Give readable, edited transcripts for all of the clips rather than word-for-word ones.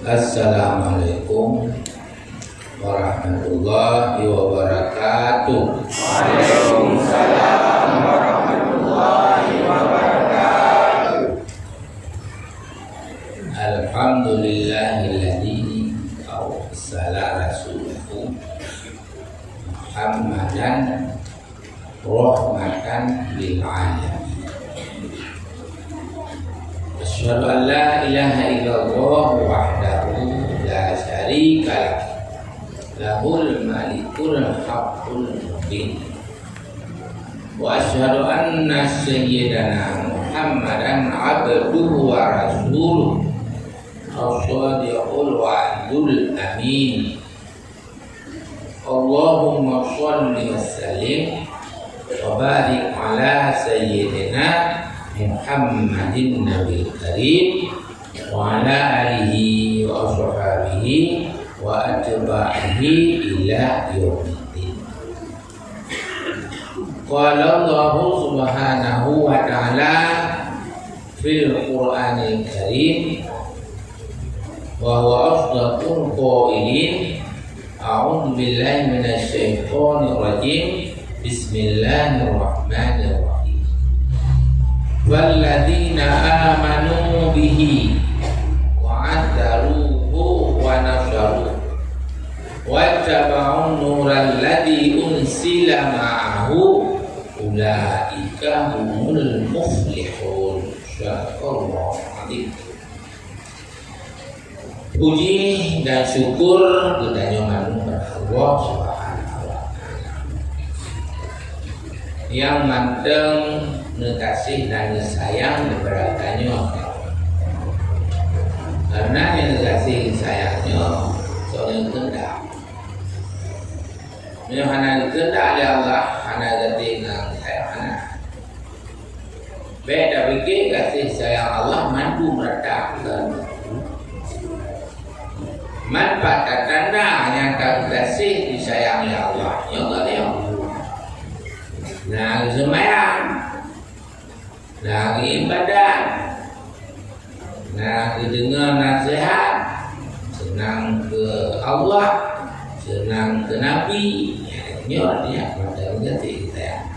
Assalamualaikum warahmatullahi wabarakatuh. Waalaikumsalam warahmatullahi wabarakatuh. Alhamdulillahilladzi arsala rasulahu Muhammadan rahmatan lil alamin. Asyhadu an la ilaha illallah wahdahu la syarika lah, lahul malikul haqqul mubin. Wa asyhadu anna sayyidana Muhammadan abduhu wa rasuluh as-sadiqul wa'dul amin. Allahumma shalli wa sallim wa barik ala sayyidina Muhammadin Nabil Karim wa ala alihi wa ashabihi wa atba'ihi ila yaumiddin. Qala Allah subhanahu wa ta'ala fil Qur'anil Karim wa huwa asdaqul qailin. A'udzu billahi minasy syaithanir rajim. Bismillahirrahmanirrahim. Walladzina amanu bihi wa adzaruhu wa nasharuhu wattaba'un nural ladzi unsila ma'ahu ulaika humul muflihun. Syukurullah. Puji dan syukur kita nyoman Allah Subhanahu wa ta'ala yang manteng nekasih dan sayang beratanya, karena yang nekasih sayangnya soalnya kendak hana kendak oleh Allah, hana ketinggalan sayang hana beda bikin kasih sayang Allah mampu meredakan manfaat tanda yang kasih disayangi Allah yang enggak ya. Nah, sembahyang, lagi ibadah, lagi dengar nasihat, senang ke Allah, senang ke Nabi, nyor dia pada ngerti saya.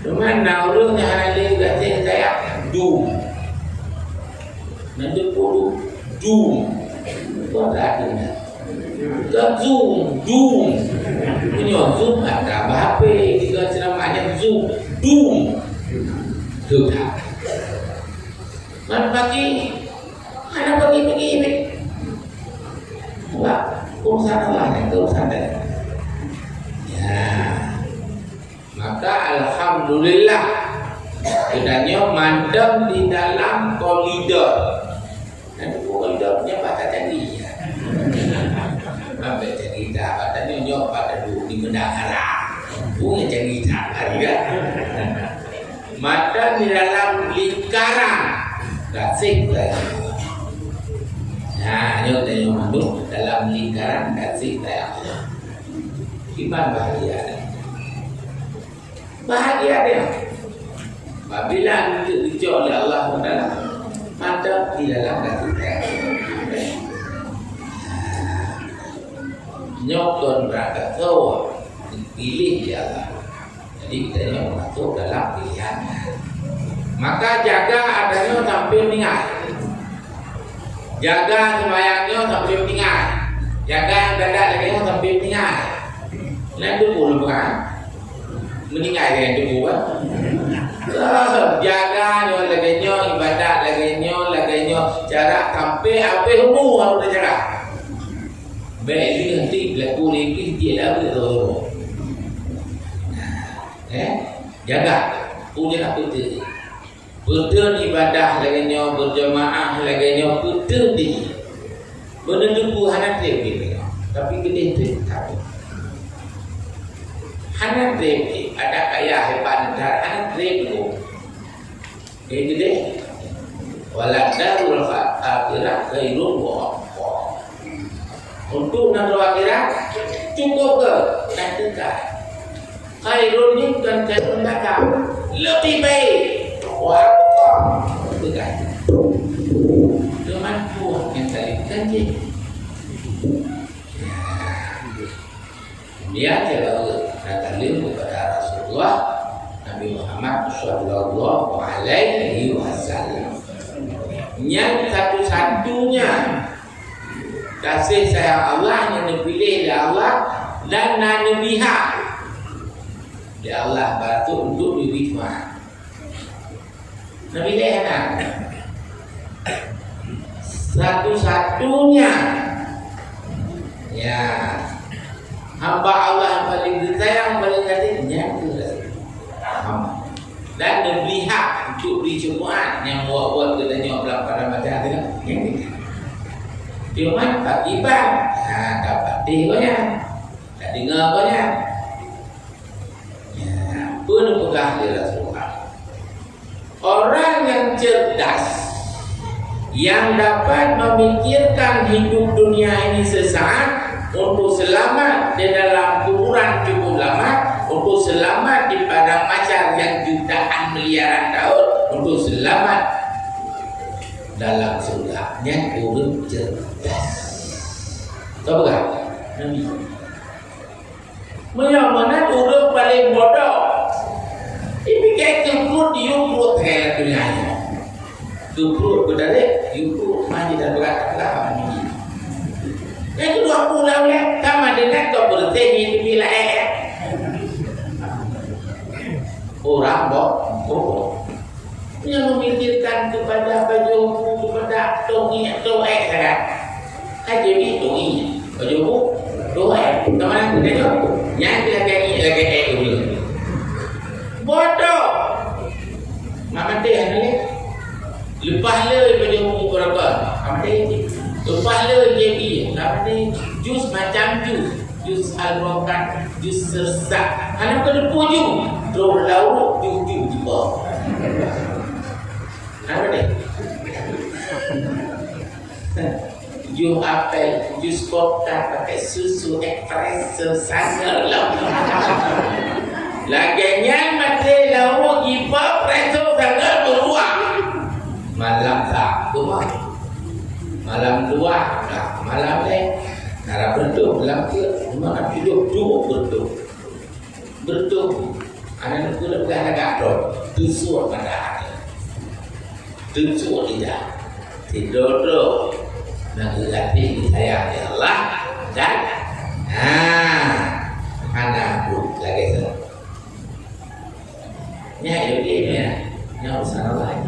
Cuman naurungnya hari ngerti saya, dum, nanti puluh dum, itu ada dunia. Zoom, ini zoom ada HP, kita ceramahnya zoom, sudah. Mana pagi, begini. Wah, urusan Allah itu urusan dia. Ya, maka alhamdulillah kiranya mandem di dalam koridor. Dan koridornya pada tadi. Sampai cerita katanya nyok pada dulu di Mendagara punya cerita harga mata di dalam lingkaran kasih lagi. Nah nyok dan nyok manduk dalam lingkaran kasih saya gimana bahagia dia apabila dicuci oleh Allah dalam mata di dalam kasih saya. Nyokon berangkat tahu pilih dia lah. Jadi kita yang masuk dalam pilihannya. Maka jaga adanya sampai meninggal. Jaga sembahyangnya sampai meninggal. Jaga ibadah lagi sampai meninggal. Lain tu pun bukan meninggal yang tu buat. Jaga nyo lagi nyo ibadah lagi nyo cara sampai apa umur harus jaga. Baik dia nanti berlaku lagi dia dah betul. Jaga punya betul. Betul ibadah lagi nyo berjemaah lagi nyo betul di. Benar tu hana trip tapi gede trip tak. Hana trip ada kaya hebat dar hana trip tu. Gede. Wala darul akhirah khairun wa untuk nanti akhirat cukup ke nanti kan khairun ni dan khairun belakang lebih baik wah itu kan dengan Tuhan yang tadi Kemudian kalau datang kepada Rasulullah Nabi Muhammad Sallallahu Alaihi Wasallam, yang satu-satunya kasih sayang Allah yang dipilih oleh Allah dan Nabi ya Allah batu untuk diberikan Nabi Lehan satu-satunya ya hamba Allah yang paling disayang, paling kasihnya dan diberi hak untuk beri Jumaat yang buat katanya orang pada baca tengok yang ni Jumaat tak iban dapat tengoknya tak dengar banyak ya pun pegang di Rasulullah. Orang yang cerdas yang dapat memikirkan hidup dunia ini sesaat untuk selamat di dalam kuburan cukup lama, untuk selamat di padang mahsyar yang jutaan miliaran tahun, untuk selamat dalam surganya orang cerdas. Tahu tak? Nabi. Mana orang paling bodoh? Ini kayak kebut yukut kayak dunia ini. Kebut berdari, yukut mandi dan berat-berat ini. Yang kedua pulau ya, sama dengan kau bertanya di wilayah orang bodoh yang memikirkan kepada bajuku, kepada tongi atau kan? Aja bi tongi, bajuku, doa, kemana kita jauh? Yang lagi dulu. Bodoh, mama dia ni lepas le bajuku berapa? Mama dia lepas le JB, apa ni? Jus macam jus alrokan, jus sesak. Anak kena puju, terus lauk jus di bawah. Apa ni? Jus apel, jus kotak pakai susu espresso sangat lauk. Laginya mati lauk iba espresso sangat beruang. Malam tak, tu mah. Malam dua, malam ni cara bentuk malam ke mana hidup dua bentuk anak itu lebih agak dor tusuk pada hati tusuk tidak tidur dan hati saya Allah dan anak pun lagi tu ni hidup ini yang usaha lain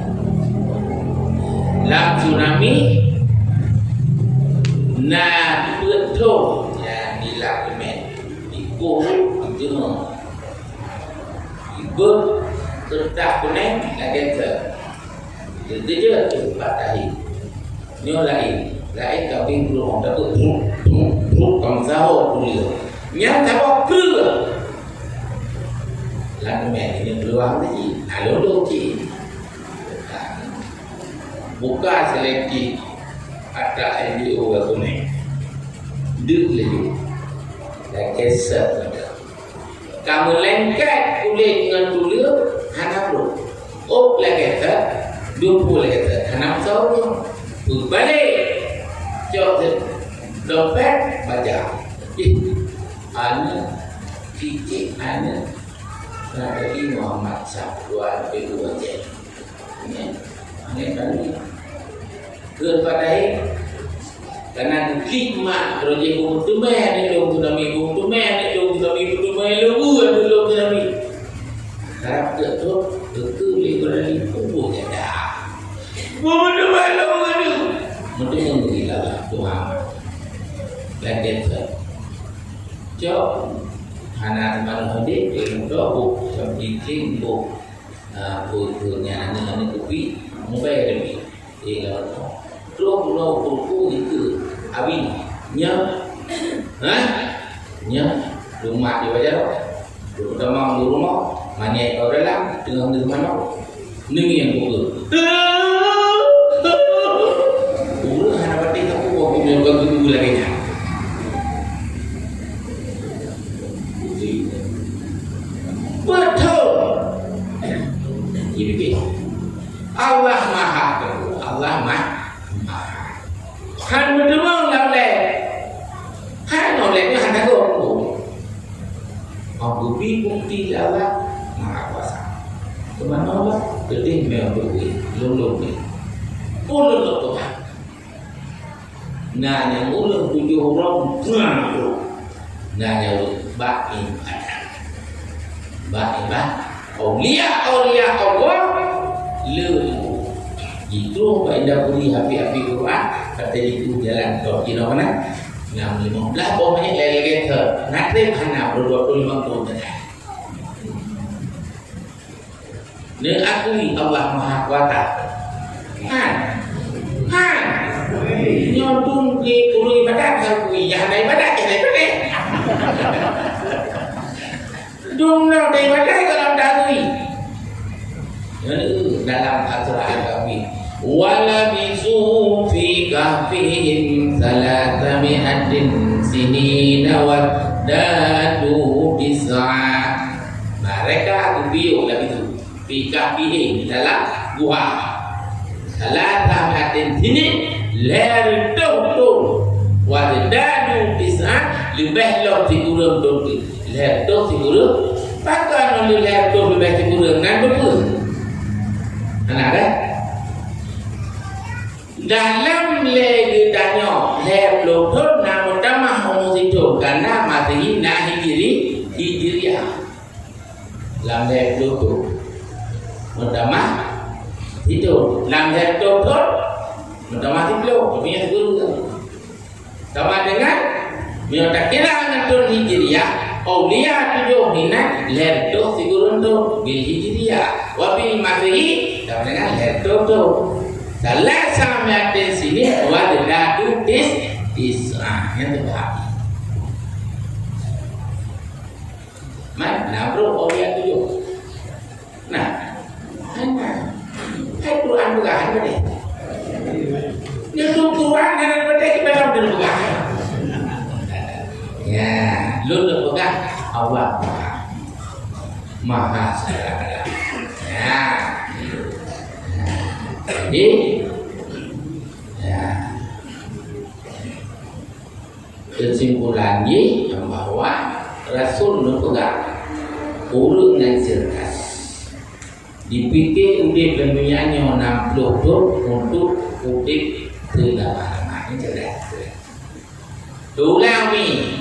lam tsunami. Nah, betul yang dilakukan ikut itu ikut serta kuning lagi jadi je patahi ni lain kami belum dapat kamu tahu dulu yang tahu ke lalu ini peluang lagi lalu buka selektif ada NGO yang kuning duduk lagi dan kesat kamu lengket kulit dengan tulis anak lu lagi tak 20 lagi tak anak tahu berbalik jawab dompet baca anak cicik anak Nabi Muhammad Sabtuan Kedua Jen ini tadi kepada karena hikmah projek untuk mana ni dong tsunami untuk mana dong tsunami untuk mana lu dulu tsunami harap tu boleh berani kubu ada untuk mana lu untuk mengilah Tuhan dan kita jauh anak mana hadir dengan doa seperti tinggu punya anak kopi mobile demi terus pulau itu abin nya rumah di wajah terutama di rumah mana kau dalam dengan di mana ni yang pukul anak batik aku bawa punya guru lagi nya betul ini Allah Maha kan betul lah leh bukti Allah Maha Kuasa. Kemana Allah? Kedih memberi lulung ni. Ulun lo Tuhan. Nah yang ulun 7 orang pulang tu. Nah yang baik baik. Aulia Allah lu. Itu pada beri api Quran kata itu jalan kau kira mana? 15 pokoknya elevator. Nanti mana 25 tahun dah. Nek akui Allah Maha Kuasa. Nyodung di puluh ibadat akui yang ada ibadat. Dung nak ada ibadat kalau tak akui. Dalam aturan kami. Walabisu fi kahfihim 300 sinina wa dadu tis'a. Mereka biu labisu fi kahfihim dalam gua. 300 sini ler tu wa dadu tis'a lebih lo sigurung tu. Ler tu sigurung. Pakai nol ler tu lebih sigurung nan betul. Ada? Dalam lagi tanya lep lutut namun damah homoseksual karena mati na hijriah lam lep lutut mendamah itu lam lep lutut mendamah tiplo punya guru sama dengan tak kira ngatun hijriah aulia 7 hina lep tu sigurun tu bil hijriah wabil mati sama dengan lep lutut. Salah sama di sini wadadu tis'ah yang terbaik. Mana bro orang 7. Nah, hai Quran bukan ada deh. Dia Quran dan ada kita dalam bukan. Ya, lu bukan Allah Maha Segala. Ya. Jadi kesimpulannya bahwa Rasul berpegang urut dan cerdas dipikir udip dan dunyanya 60 untuk udip selama-lamanya cerdas. Tulang ni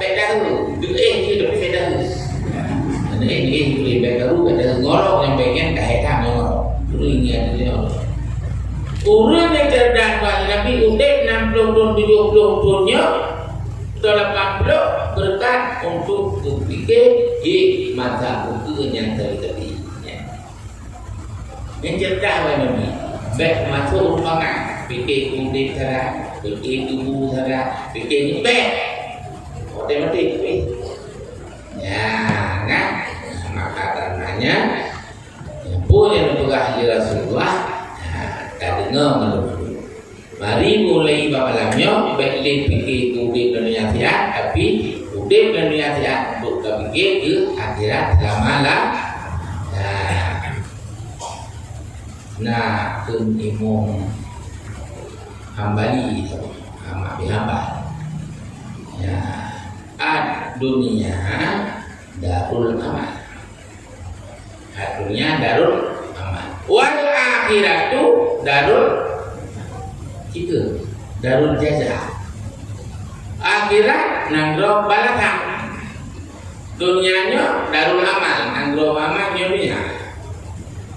beda tu, dia beda tu. Ini boleh beda tu, beda ngorok yang bagian dah hitam ngorok. Dulu ingat dia. Urut yang cerdas bagi Nabi udip 60 tahun 70 tahunnya 80 berkat untuk berfikir di masa buku yang tadi. Yang cerdas bagi Nabi baik masuk rumpangan fikir udip sana, fikir tubuh sana, fikir ni baik otomatik ya kan maka karenanya boleh berpegang di Rasulullah tak dengar malu. Mari mulai malamnya baiklah fikir udip dunia akhirat tapi udip dunia akhirat untuk fikir ke akhirat selama-lamanya. Nah, Imam Hambali Ahmad bin Hanbal. Ya, dunia darul amal. Dunia darul amal. Wal akhiratu darul itu darul jaza. Akhirat nangro balasan. Dunianya darul amal, nangro amal dunia.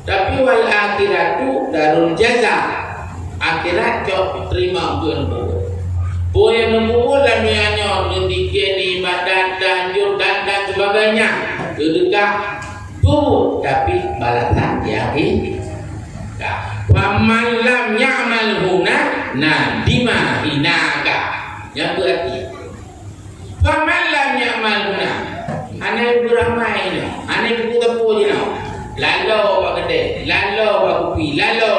Tapi wal akhiratu darul jaza. Akhirat cok terima bukan. Boleh nemu lamianya mendikir ibadat dan sebagainya. Dekat tubuh tapi balasan yakin. Faman lam ya'mal huna nadima hinaka. Yang berarti faman lam ya'mal huna. Anai beramai ni. Anai buku je ni. Lalu apa kata? Lalu apa kupi? Lalu.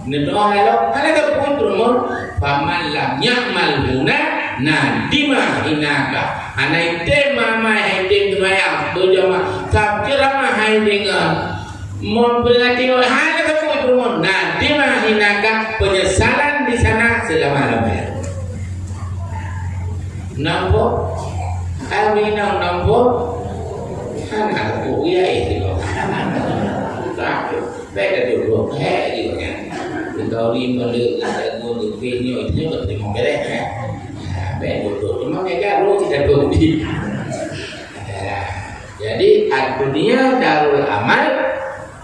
Nedoh lalu. Ada tak pun turun. Faman lam ya'mal huna nadima hinaka. Anai tema mai tem semaya berjamaah. Sabjama hai dengan memperhati hal tersebut turun. Nadima hinaka penyesalan di sana selama-lamanya. Nampak? Aminah nampak? anak aku ya itu tak baik dulu gitu kan kalau lima lek ada gua video itu juga di mobil ya baik dulu cuma mereka lu tidak budi jadi dunia darul amal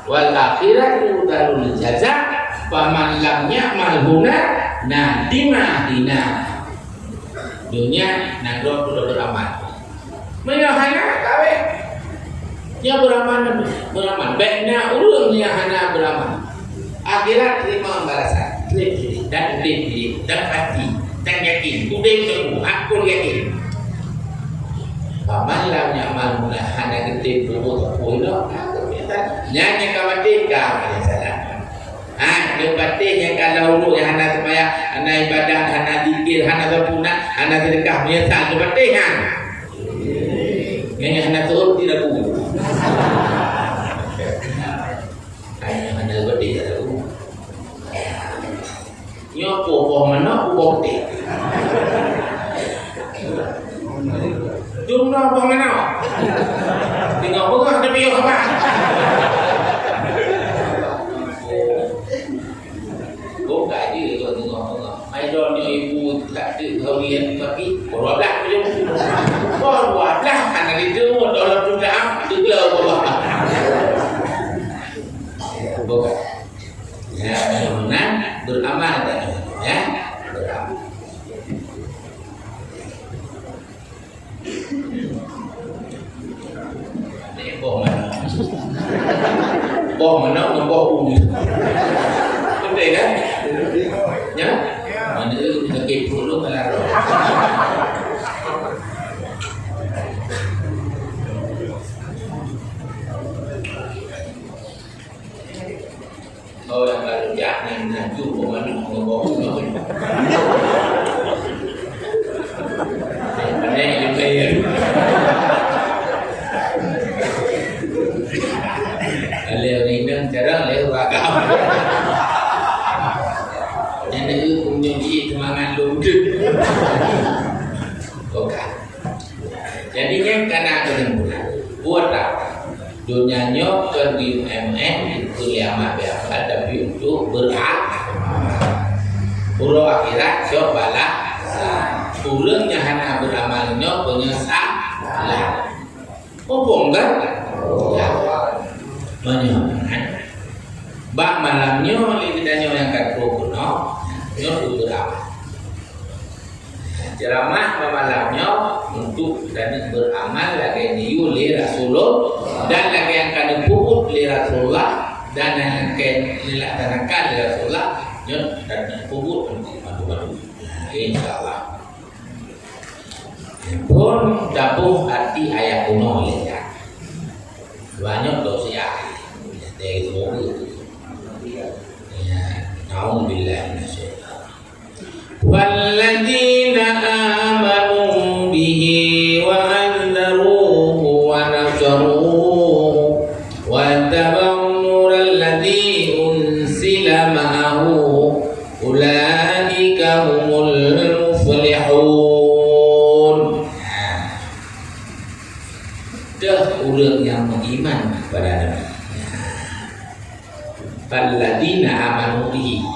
wal akhiratu darul jaza faman lam ya'mal huna nadima dina dunia nagro sudah beramal menyahana kawe nya beramal baiknya ulungnya hana beramal akhirat terima balasan dan pasti dan yakin udah itu aku yakin paman lam nyaman mula hana gede berbuat pula nyanyi kawatika salah debatnya kalau lu yang hana supaya hana ibadah hana zikir hana berpunah hana sedekah menyesal debatnya yang hana turun tidak kuat hana gede tidak kuat nyopo boh mana boh teh jumlah boh mana tinggal bukan ada biar apa bukan dia tu tengok mai don ibu tak ada kahwin tapi berapa macam berapa kan itu dalam dunia tegak berapa bukan ya benar beramal ya beramal boh mana boh uni betul kan ya mana itu kita kepo dulu malah oh yang baru jangan nanti mana boh uni mana yang bayar leo ni nang jarang leo agam yang itu punya semangat lumdu oke jadinya karena kesimpulan buat apa dunianya ke di kuliah apa tapi untuk beramal akhirat cobalah ulangnya hanya beramalnya penyesalan mumpung kan ya menyoman bak malamnya lidahnya yang katro kuno nyo beramal ceramah malamnya untuk dan beramal lagi niu li Rasulullah dan lagi yang kanu puput li Rasulullah dan yang akan dilaksanakan li Rasulullah nyo dan puput untuk madu-madu insyaallah pun dapuh arti ayat kuno ya banyak dosa dari semua ya na'udzubillah minasyaitan walladzina amanu bihi wa anzaruhu wa nasaruhu wa tabau nural ladzi unsila ma'ahu ulaika humul muflihun dah urang yang beriman kepada Nabi Alladzina amanu bihi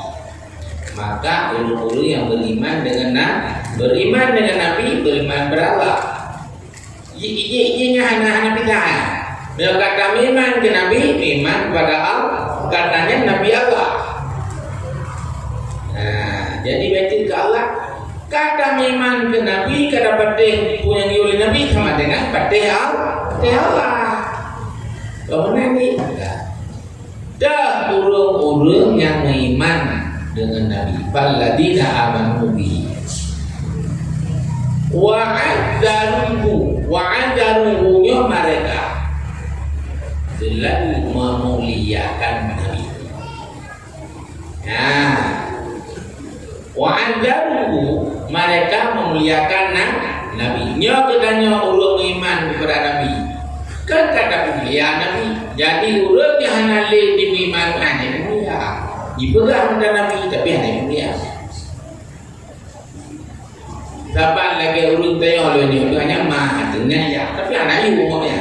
maka ulu-ulu yang beriman dengan Nabi beriman berallah inya anak-anak bidah bila kata iman ke Nabi iman kepada Allah katanya Nabi Allah nah jadi baca ke Allah kata iman ke Nabi kata patih punya oleh Nabi sama dengan patih Allah kemudian ni dah urung-urung yang beriman dengan Nabi alladzina amanu bihi wa'adaruhu mereka selalu memuliakan Nabi nah wa'adaruhu mereka memuliakan Nabi nyo katanya urung iman kepada Nabi kan kata mulia Nabi jadi urut yang hanya le di iman hanya mulia ibadah kepada Nabi tapi hanya mulia sabar lagi urut tayo oleh ni hanya mah dengan ya tapi anak ibu umumnya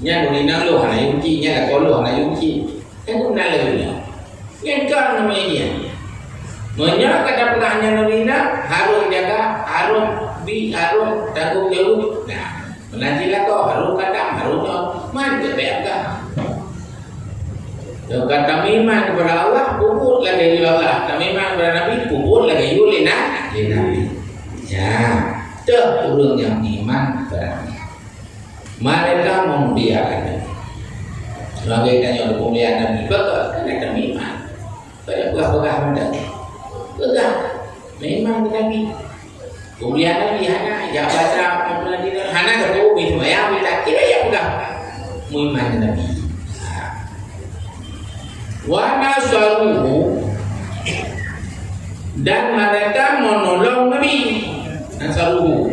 Nya ni nang lu hana yungki nya la ko lu hana yungki. Kan tu nak lalu. Yang kan namanya dia. Menyak kata pengahnya Nabina harus jaga, harus tanggung jawab. Nah, menajilah kau harus kadang harusnya mana berbeza. Dan kata iman kepada Allah, puput lagi Allah. Kata iman kepada Nabi, puput lagi yulina Nabi. Ya, tu orang yang iman kepada Nabi. Mereka memuliakan Nabi. Sebagai tanya pemuliaan Nabi, betul kan iman. Pada pegah-pegah mendadak. Betul, memang Nabi. Kemudian Nabi hana, ya baca kemudian dia hana terus minum ayam kita kira ya pegang. Muiman Nabi. Wa nasaruhu dan mereka menolong Nabi. Nasaruhu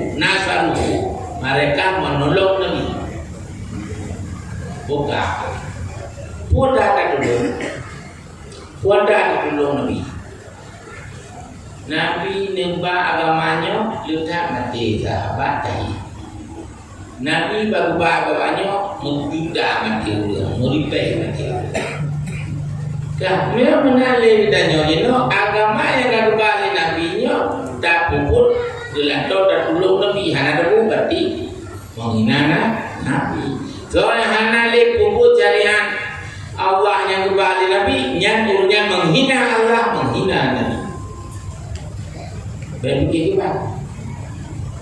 mereka menolong Nabi. Bukan. Puada tolong Nabi. Nabi nemba agamanya letak mati sahabat tadi. Nabi bagubah agamanya mengguda mati orang, meripeh mati orang. Kami menalih ditanya ino agama yang bagubah oleh Nabi-nya tak puput gelatau dan tolong Nabi. Hana dagu berarti menghina Nabi. Soalnya hana le puput jarian Allah yang bagubah oleh Nabi, yang turunnya menghina Allah, menghina Nabi. Bagi kita,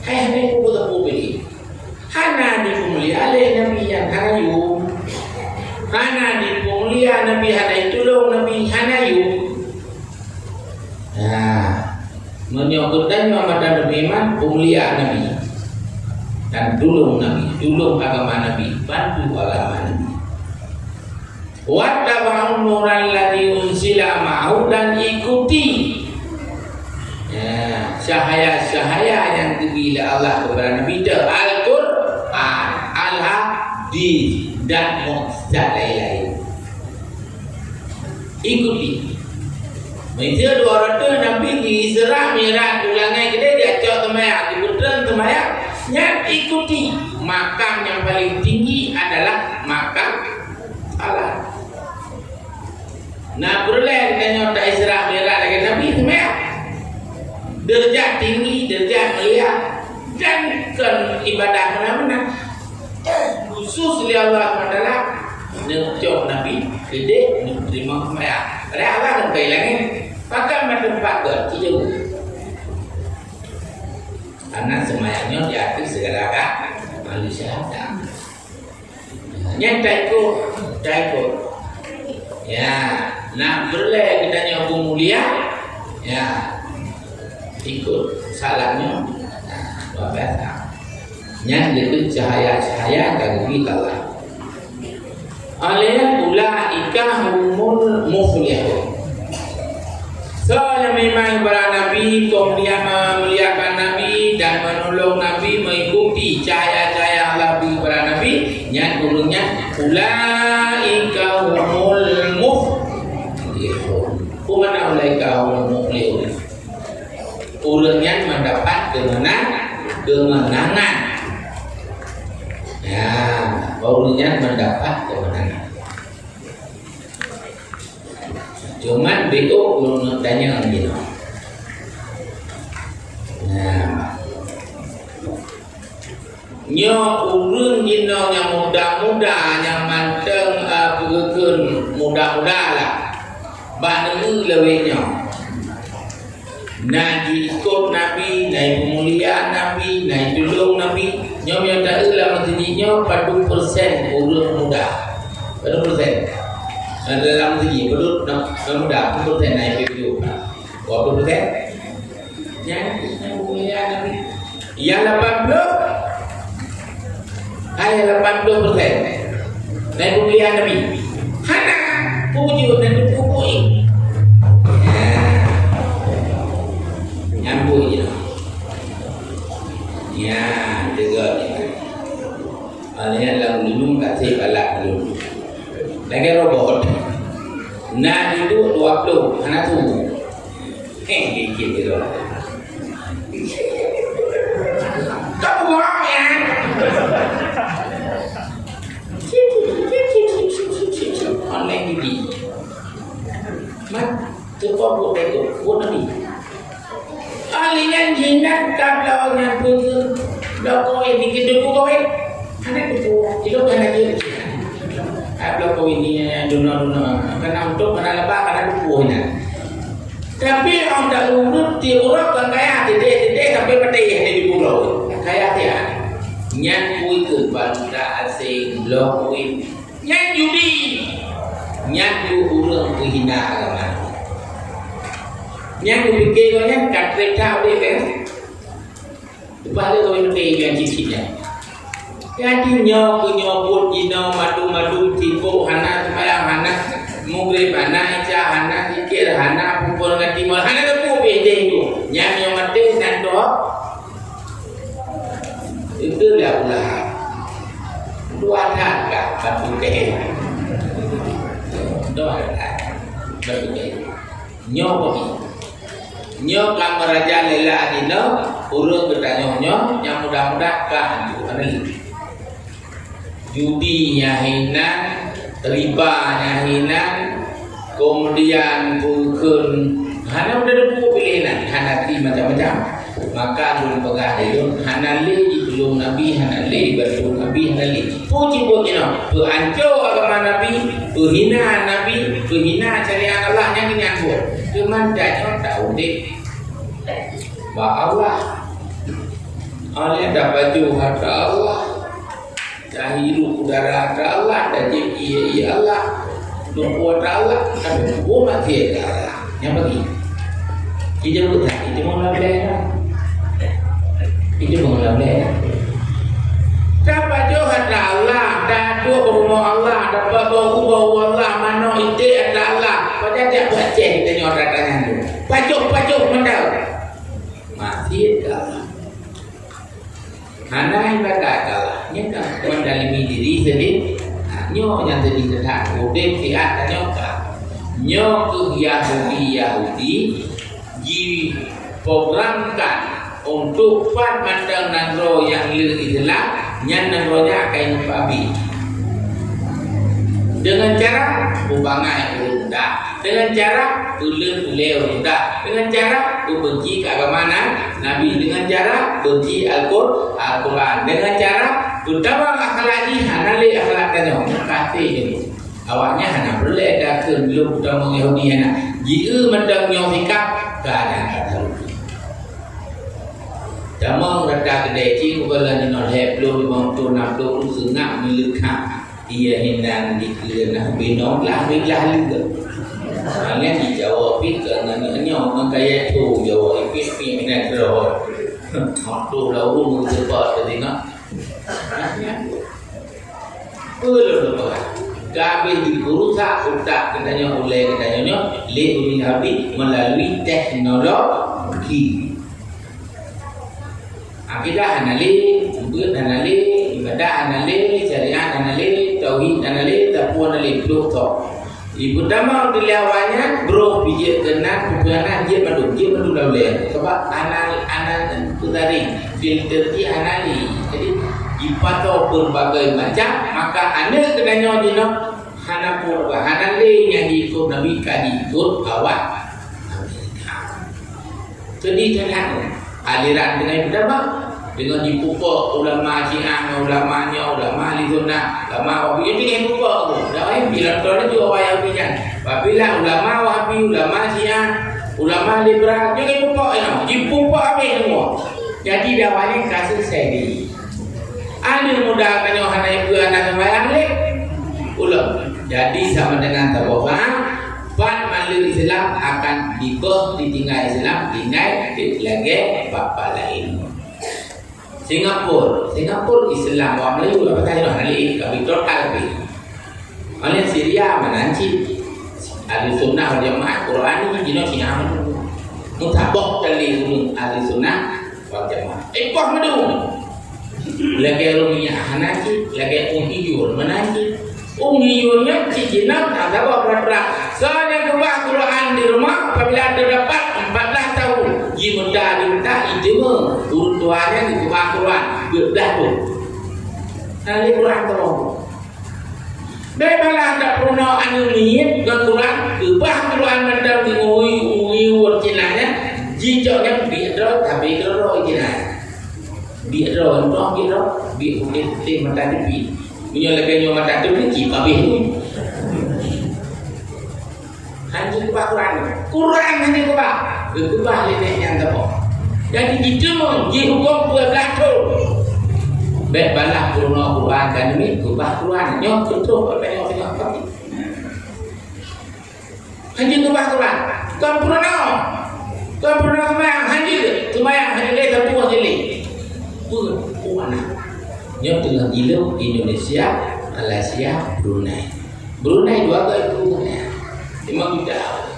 hai ni pun tak boleh. Hana dimulia oleh Nabi yang hanayu, hana dimulia Nabi hana tolong Nabi hanayu. Menyebutkan Muhammad dan Nabi iman pemulia Nabi dan tolong Nabi, tolong agama Nabi, bantu agama Nabi. Wattaba'un nural ladzi unsila ma'hu dan ikuti. Cahaya-cahaya yang diberi Allah kepada Nabi itu Al-Quran, Al-Hadis dan mukjizat lain-lain. Ikuti. Mereka dua orang Nabi di Isra Mi'raj ulangan kita dia cok temaya, di putran temaya. Yang ikuti makam yang paling tinggi adalah makam Allah. Nah, boleh kita tak Isra Mi'raj lagi Nabi temaya. Derajat tinggi, derajat mulia dan ibadah mana-mana khusus oleh Allah adalah nerjok Nabi gede menerima kemaya. Ada Allah dan kehilangan pakai tempat bertidur karena semayangnya di atas segala manusia ada. Yang taiko ya, nak boleh kita nyoba mulia ya. Ikut salahnya luar biasa. Yang itu cahaya-cahaya bagi Allah. Alaiya ulaika humul muflihun. Soalnya memang para nabi memuliakan nabi dan menolong nabi, mengikuti cahaya-cahaya Allah bagi para nabi. Yang dulunya ulaika humul muflihun. Kumana ulaika humul muflihun. Orang yang mendapat kemenangan. Ya, orang yang mendapat kemenangan. Cuman begitu belum tanya gitu. Nah, nyo urun dino yang muda-muda yang manteng pegekeun muda-muda lah. Bani lewenya. Nah ikut Nabi, naik pemuliaan Nabi, naik tolong Nabi. Nyom yang tak ulang maksudnya 40% urut muda. 40%. Dalam segi urut muda 40% naik video. 20%. Yang pemuliaan Nabi. Yang 80. Ayat 80%. Naik pemuliaan Nabi. Hana puji dan puji. Nyambung je ya, juga alian dulu kasih balak dulu lagi robot nah itu 20 anak tu dikit gitu tak buang ya buat itu buat nabi. Alian jinak kalau yang pun dah kau ini kita kau ada tu itu kan ada. Kalau kau ini duna kena untuk kena lepas kena dupuhnya. Tapi orang tak urut dia orang kan kaya tidak sampai mati di pulau kaya dia. Nyan kui ke bangsa asing blok kui nyan judi nyan ju urang kehina agama nyan ju fikir kau nyan kat kereta dia kan lepas dia kau mati yang cicitnya jadi nyo pun jino madu tipu hana sembarang hana mugrib hana ica hana zikir hana kumpul dengan timur hana tepu beda itu nyan yang mati nanti itu dah ulah dua tak batu keh dua tak batu keh nyo kamar raja lela adino urung bertanya nyo yang mudah-mudah kan judi nyahinan riba nyahinan kemudian bukan hana udah ada pilihan hana macam-macam maka belum pegah belum hanali belum nabi hanali belum nabi hanali puji no beranco agama nabi berhina nabi berhina syariat Allah yang menyambut cuman jangan tahu deh bahwa Allah oleh dapat baju harta Allah dah hirup udara harta Allah dan jadi Allah membuat Allah tapi buat dia Allah yang bagi kita buat itu mau label itu mengalami dapat johan Allah dan dua rumah Allah dapat bau Allah mana itu ada Allah pada dia baca kita nyorat tanya tu pacuk mendal masih Allah hana ibadat Allah nyata mendalimi diri sendiri nyo yang jadi terhad udep siat nyo ke Yahudi diprogramkan untuk pan mandang nandro yang lir Islam nyan nandronya kain babi dengan cara bubangai urunda dengan cara ulun-uleu urunda dengan cara benci keagamaan Nabi dengan cara benci Al-Quran dengan cara utama akhlaki hanali akhlak tanyo kate ni awaknya hana boleh ada ke belum utama Yahudi hana jika mandang nyo sikap keadaan kata Jamang rata kedai cing kalau ni nak heplo memang tu nak tu sengak melekah ia hindan di kelana binong lah juga. Hanya dijawab pikir dengan nyong kaya tu jawab pikir minat terus. Waktu lalu cepat tadi nak. Belum Kami berusaha untuk katanya oleh katanya lebih habis melalui teknologi. Akidah anali, buat anali, ibadah anali, syariat anali, tauhid anali, takwa anali, doktor. Ibu dama dilawanya bro bijak kena bukan dia madu boleh. Sebab anal itu tadi filter dia anali. Jadi dipatau berbagai macam maka anal kenanya dino hana purba anali yang diikut Nabi kadi ikut awak. Jadi jangan aliran dengan berapa dengan dipupuk ulama Syiah, ulamanya, ulama ahli sunnah, ulama Wahabi ini yang pupuk tu. Dah bilang tu juga Wahabi kan. Apabila ulama Wahabi, ulama Syiah, ulama liberal juga pupuk ya. Dipupuk habis semua. Jadi dah balik kasus sedi. Ada mudah kanyo hana ibu anak sembahyang lek. Ulam. Jadi sama dengan taboha Pan malur Islam akan ditinggal Islam dinaik lagi bapa lain. Singapura Islam orang Melayu apa tadi nak ali kami total bi. Oleh Syria menanci ahli sunnah wal jamaah Quran ini dino Syiah mutabak dari ahli sunnah wal jamaah. Ipah madu. Lagi rumia Hanafi, lagi hijau menanci. Hijaunya cicinap tak ada berat-berat. Soalnya keluar Quran di rumah apabila terdapat 14 tahun diminta ijma urut tuanya di keluar Quran berdah pun ahli Quran tolong bebalah tak pernah anu niat ke Quran kebah Quran mendang ngui cicaknya biadro tapi doro ikinan. Biadro entong biadro bi putih mata depi. Punya lagi nyo mata depi kipa bi. Hanji kubah Quran hanji kubah lene yang tapo. Jadi gitu hukum 12 tahun. Baik balah Quran dan ini kubah Quran nyok tutup apa yang apa. Hanji kubah Quran. Kan pernah hanji sembahyang hanji dia tapi wajib. Mana? Nyok dengan ilu Indonesia, Malaysia, Brunei dua kali itu. Memang tidak.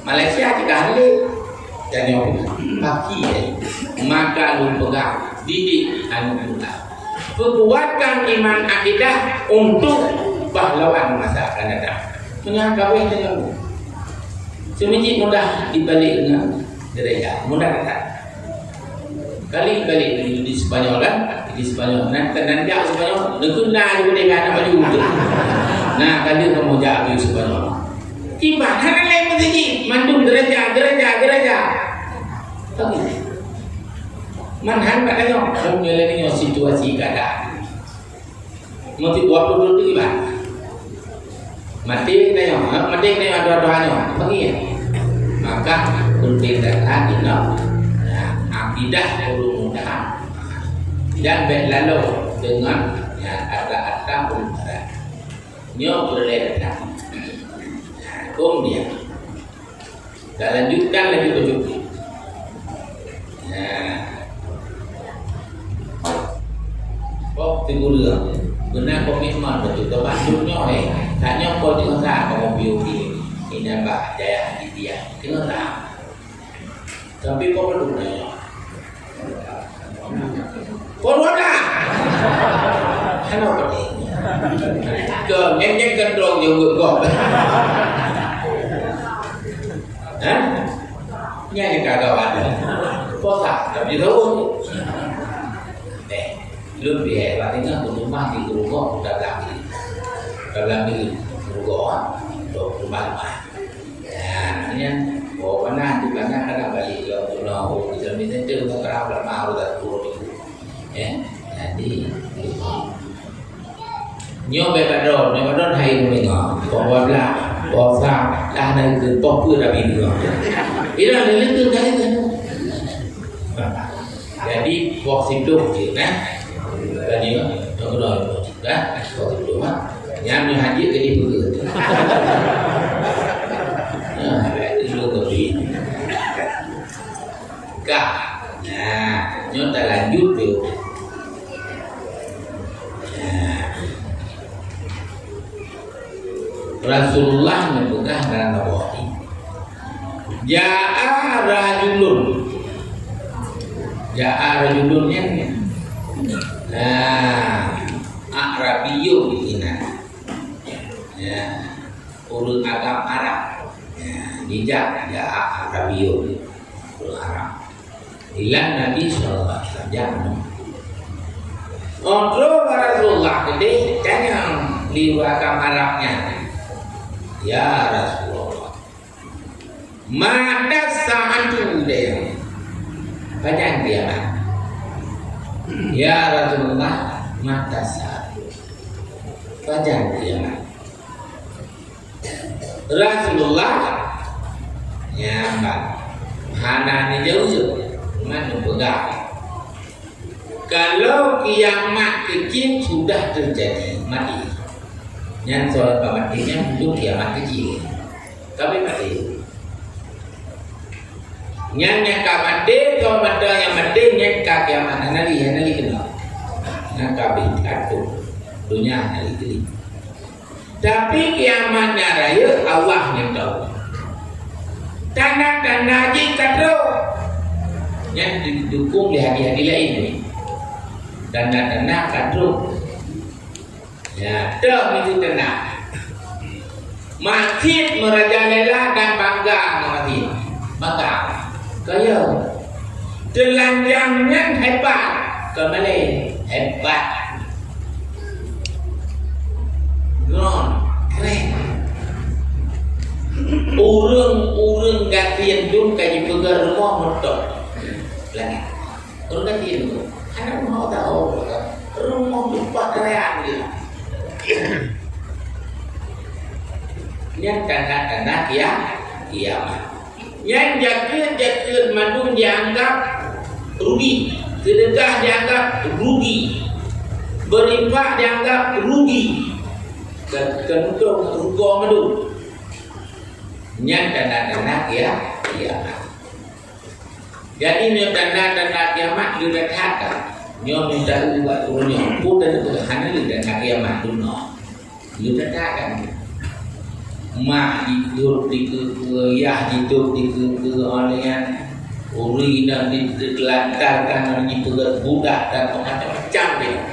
Malaysia jika hari dan yang pagi maka lu pegang didik anak-anak. Perkuatkan iman akidah untuk pahlawan masa akan datang. Menyangkawin dengan semiji mudah dibalik dengan gereja mudah datang. Kali-kali di Spanyol kan, di Spanyol nanti Spanyol negara juga dengan anak baju itu. Nah kali kamu jaga di Spanyol. Gimana kalian menjadi mandum gereja. Tapi manhan katanya menjalani situasi keadaan. Mau buat dulu itu gimana? Mati kita ada-adanya. Pergi ya. Maka berbeda dino. Akidah perlu mudah. Dan berlalu dengan ada perintah. Nyo berbeda. Kemudian kita lanjutkan lagi berjumpa. Figura benar komitmen betul terbantunya tanya kau tengok tak kamu biuki ini Mbak Jaya dia tengok tak tapi kau perlu nanya kau ada halo ke nyeng kendrong yang gua Nyanyi kagak ada posa tapi tahu lebih hebatnya rumah di rumah udah lagi rumah ya ini bawa di mana ada balik ke pulau misalnya itu mau kerap mau udah turun ya jadi nyoba badon hay menengok bawa sang dah dari ke pokok rabi juga ini ada itu dari itu jadi waktu itu kita tadi orang orang kan waktu itu yang haji ke itu itu lebih kah nah nyota lanjut tuh Rasulullah membuka dalam Nawawi. Ja'a rajulunnya Arabiyun ini. Ya, urut agam Arab. Ya, dijak ja'a Arabiyun. Urut Arab. Ilan Nabi sallallahu alaihi wasallam. Untuk Rasulullah jadi jangan liwat Arabnya. Ya Rasulullah, mata saatu dia, bacaan kiamat. Ya Rasulullah, mata saatu, bacaan kiamat. Rasulullah, ya mbak, hana ni jauh, mana pegang. Kalau kiamat kecil sudah terjadi, mati. Yang soal pematinya itu kiamat kecil, tapi mati. Yang kamade kalau ada yang mati yang kiamat nali kenal. Yang kabin kartu dunia nali keli. Tapi kiamatnya raya Allah yang tahu. Tanda-tanda jika tahu yang didukung di hati-hati lain. Tanda-tanda kadu. Ya, dah itu tenang. Masjid merajalela dan bangga masjid. Maka kaya telanjangnya hebat, kembali hebat. Keren. Urung urang gantian dum kaji pegar rumah motor langit urang gantian dum anak mau tahu rumah tempat reak dia yang tanda-tanda kiamat yang jaga mandung dianggap rugi, sedekah dianggap rugi, berinfak dianggap rugi, dan kentung rugo madu. Yang tanda-tanda kiamat. Jadi ini tanda-tanda kiamat sudah datang. Nyo minta ubat turunnya, pun dan hanya tanda kiamat dunia. Sudah datang. Mak hidup di kekayah hidup di keolian uri dan ditelantarkan oleh budak dan macam-macam dia.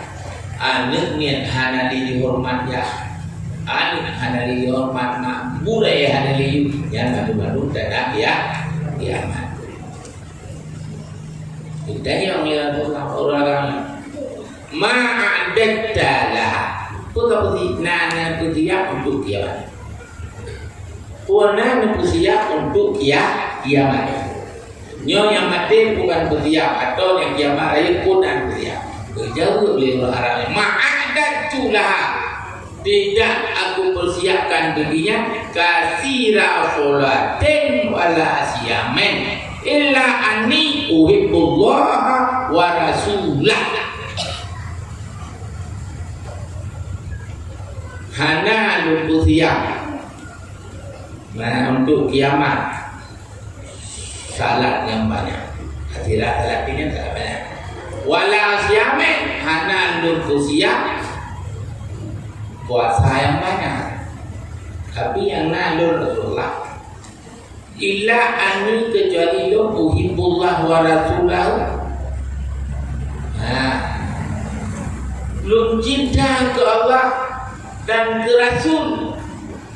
Anak niat hana dihormat ya, anak hana dihormat mak budaya hana yang baru-baru dan kiamat. Kita yang lihat orang ma'adadalah putih nana putih untuk kiamat. Puana bersiap untuk kiamat. Nyo yang mati bukan bersiap atau yang kiamat raya pun dan bersiap. Berjauh beliau arahnya. Ma'adatulah tidak aku persiapkan baginya kasira sholatin wala siyamen illa anni uhibbullah wa rasulah. Hana lu bersiap. Nah, untuk kiamat salat yang banyak. Salat ini tak banyak. Wala siyamen hana siap puasa yang banyak. Tapi yang nalur Rasulullah illa anni kecuali lu uhibbullah wa rasulahu. Nah, lu cinta ke Allah dan ke Rasul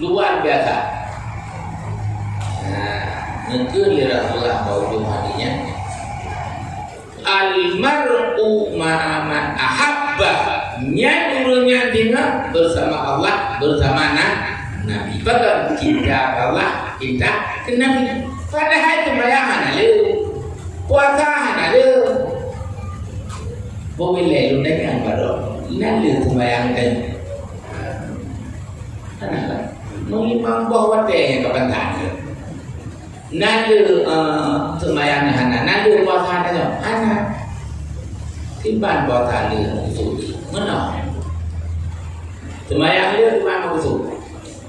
luar biasa. Negeri Rasulullah baujung hadinya al-mar'u ma'aman ahabba nyadurnya dengan bersama Allah bersama Nabi. Pada cinta Allah cinta ke Nabi. Padahal sembahyang ada puasa ada boleh lu dengan baru nanti sembahyang dan memang bawa teh kapan tanya nanti sembahyang hana nanti puasa ada hana timban puasa ada suci mana sembahyang dia cuma mau suci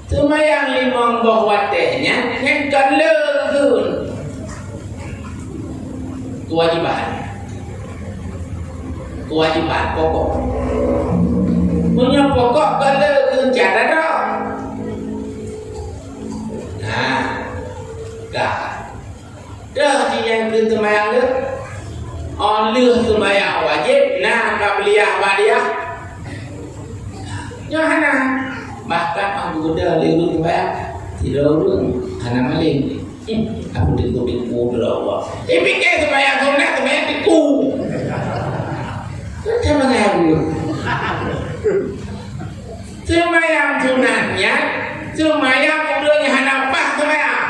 sembahyang limang bawa tehnya yang kalun kewajiban pokok punya pokok kalun cara dah. Nah dah yang ke sembahyang dia oleh sembahyang wajib nah kabliyah badiyah jangan bahkan aku udah liru sembahyang tidak urung hana maling aku diku Allah pikir sembahyang sunat sembahyang diku macam mana aku sembahyang sunatnya sembahyang udahnya hana pas sembahyang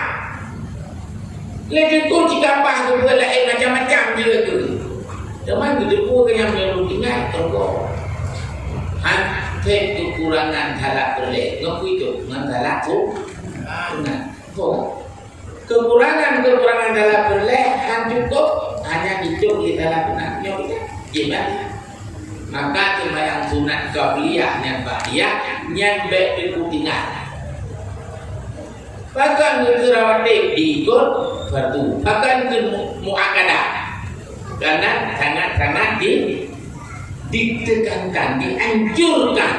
lagi tu jika apa tu boleh macam-macam dia tu. Teman tu depu yang belum ingat tengok. Hantar kekurangan halak boleh. Ngaku itu dengan halak tu. Kekurangan halak boleh cukup hanya hidup di dalam benaknya kita. Gimana? Maka sembahyang sunat qabliyah yang ba'diyah yang baik berkutingan. Bahkan ke rawatib diikut fardu, bahkan ke mu'akadah karena sangat-sangat ditekankan, dianjurkan.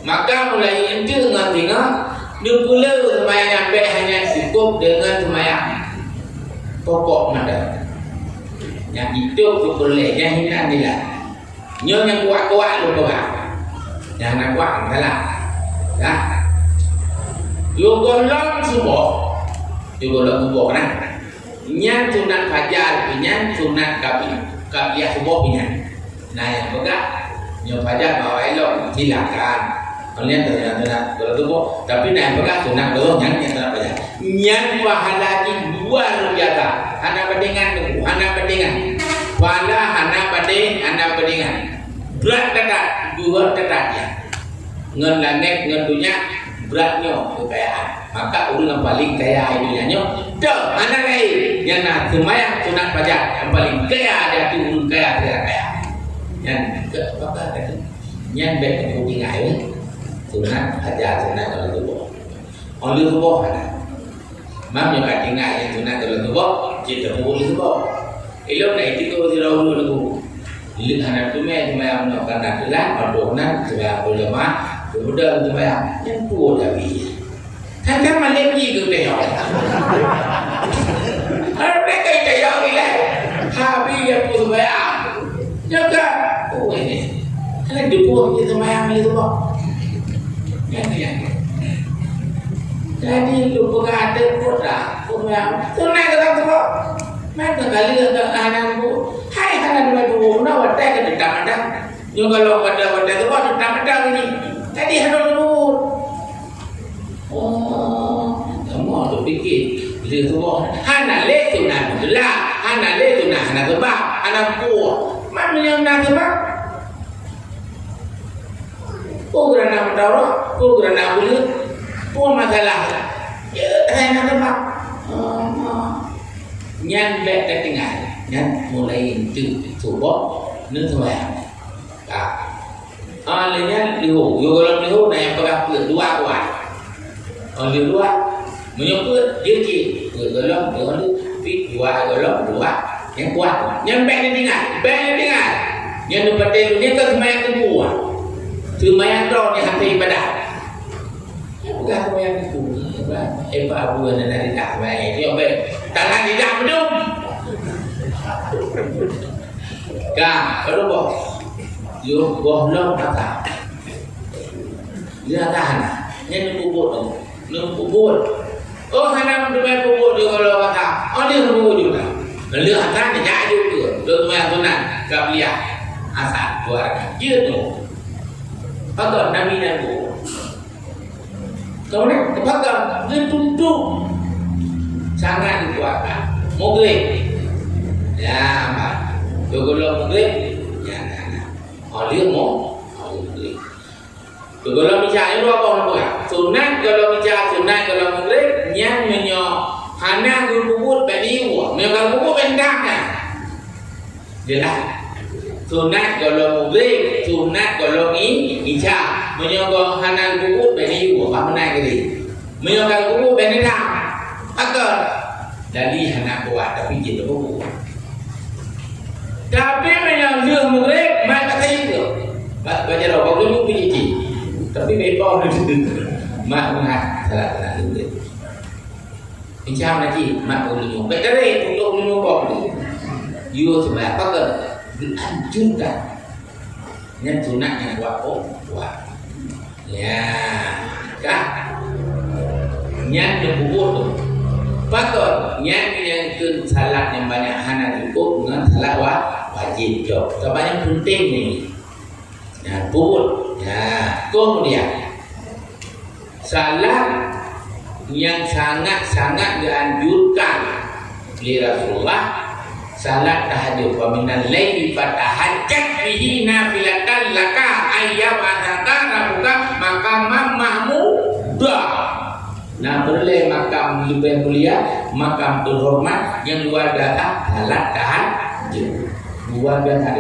Maka mulai anjur dengan tengok dipula sembahyang sampai hanya cukup dengan sembahyang pokok mada yang hidup tu boleh, yang hilang tidak yang kuat-kuat lu kuat jangan kuat salah dah. Yo golong subuh, yo golong subuh kan? Nyan sunat fajar, nyan sunat kabliyah subuh nyan. Nah yang betul, nyan fajar bawa elok silakan. Kalian ternyata golong subuh, tapi nah yang betul sunat golong nyan sunat fajar. nyan pahala di luar biasa. Hana bandingan, pahala hana bandingan. Berat dekat, dua dekatnya. Ngan langit, ngan dunia, beratnya kekayaan. Maka orang yang paling kaya dunianya, dah anak lain yang nak semayang sunat pajak yang paling kaya dia tu orang kaya. Yang ke apa tadi? Yang baik tu tinggal sunat pajak sunat kalau tu. Oleh tu mana? Mam yang kat tinggal yang sunat kalau tu, kita boleh tu. Elok nak itu tu tidak boleh tu. Lihat anak tu semayang nak kena telan, adonan sebab boleh mah. Kemudian tu semayang yang tua tapi.ท่านแค่มาเล่นยี่คือเดียวแล้วไม่เคยจะยอมอีกแล้วถ้าพี่ยังพูดสมัยอ่ะยังก็โอ้ยเนี่ยอะไรดูพูดที่สมัยอ่ะมีทุกบอกยังjadi lupa ada pun dah pun yang tunai kata tu macam kali kata anakku hai anak dua nak wadah ke tidak ada yang kalau wadah tu tidak ada ini tadi ada dulu. Oh, kamu tu fikir dia tu hana le tu nak lah, hana le tu nak hana sebab anak kuat. Mana yang nak sebab? Kerana mendarat, kerana boleh, pun masalah. Ya, hana sebab. Nyan baik ketinggal, nyan mulai cuba nuswaya. Alenya lihu, yogolam lihu, na yang pegah dua kuat. Oleh dua menyebut dia ki golong fit dua golong dua yang kuat yang baik dengar yang dapat dia ke semayang kedua semayang doa ni hati ibadah bukan semayang kedua abu dan dari tak baik dia baik tangan tidak bedum baru boh yo golong kata dia tahan yang kubur Nungkubur. Oh, hana mendengar kubur dia kalau kata. Oh, dia kubur juga. Lalu akan dia jadi juga. Lalu yang tunan kabliah asal keluarga. Dia tu. Pakai Nabi dan kubur. Kemudian pakai dia tuntut sangat dikeluarkan. Maghrib. Ya, mak. Kalau maghrib, ya, oh dia mau. Kalau bicara dua orang boleh. Sunat kalau bicara sunat kalau maghrib yang menyo hana kubur bani wa. Menyo kubur bendangnya. Jelas. Sunat kalau maghrib, sunat kalau isya. Menyo hana kubur bani wa. Apa mana kiri? Menyo kubur bendang. Agar dari hana kuat tapi kita kubur. Tapi menyo dia maghrib mak kata itu. Baca doa dulu pilih. Tapi mereka mak mengat salah itu. Insya Allah lagi mak ulun. Betul untuk ulun kau. You sebab apa ke? Dianjurkan. Yang sunat yang buat. Ya, kah? Yang kubur tu. Pakar yang ke salat yang banyak hana cukup dengan salat wajib jauh. Sebab yang penting ni. Ya, kubur. Ya, kemudian salat yang sangat-sangat dianjurkan oleh Rasulullah salat tahajud wa minal laili fatahajjat bihi nafilatan laka ayyam ataka rabbuka maqamam mahmudah. Nah, boleh makam lebih mulia, makam terhormat yang luar biasa salat tahajud. Luar biasa.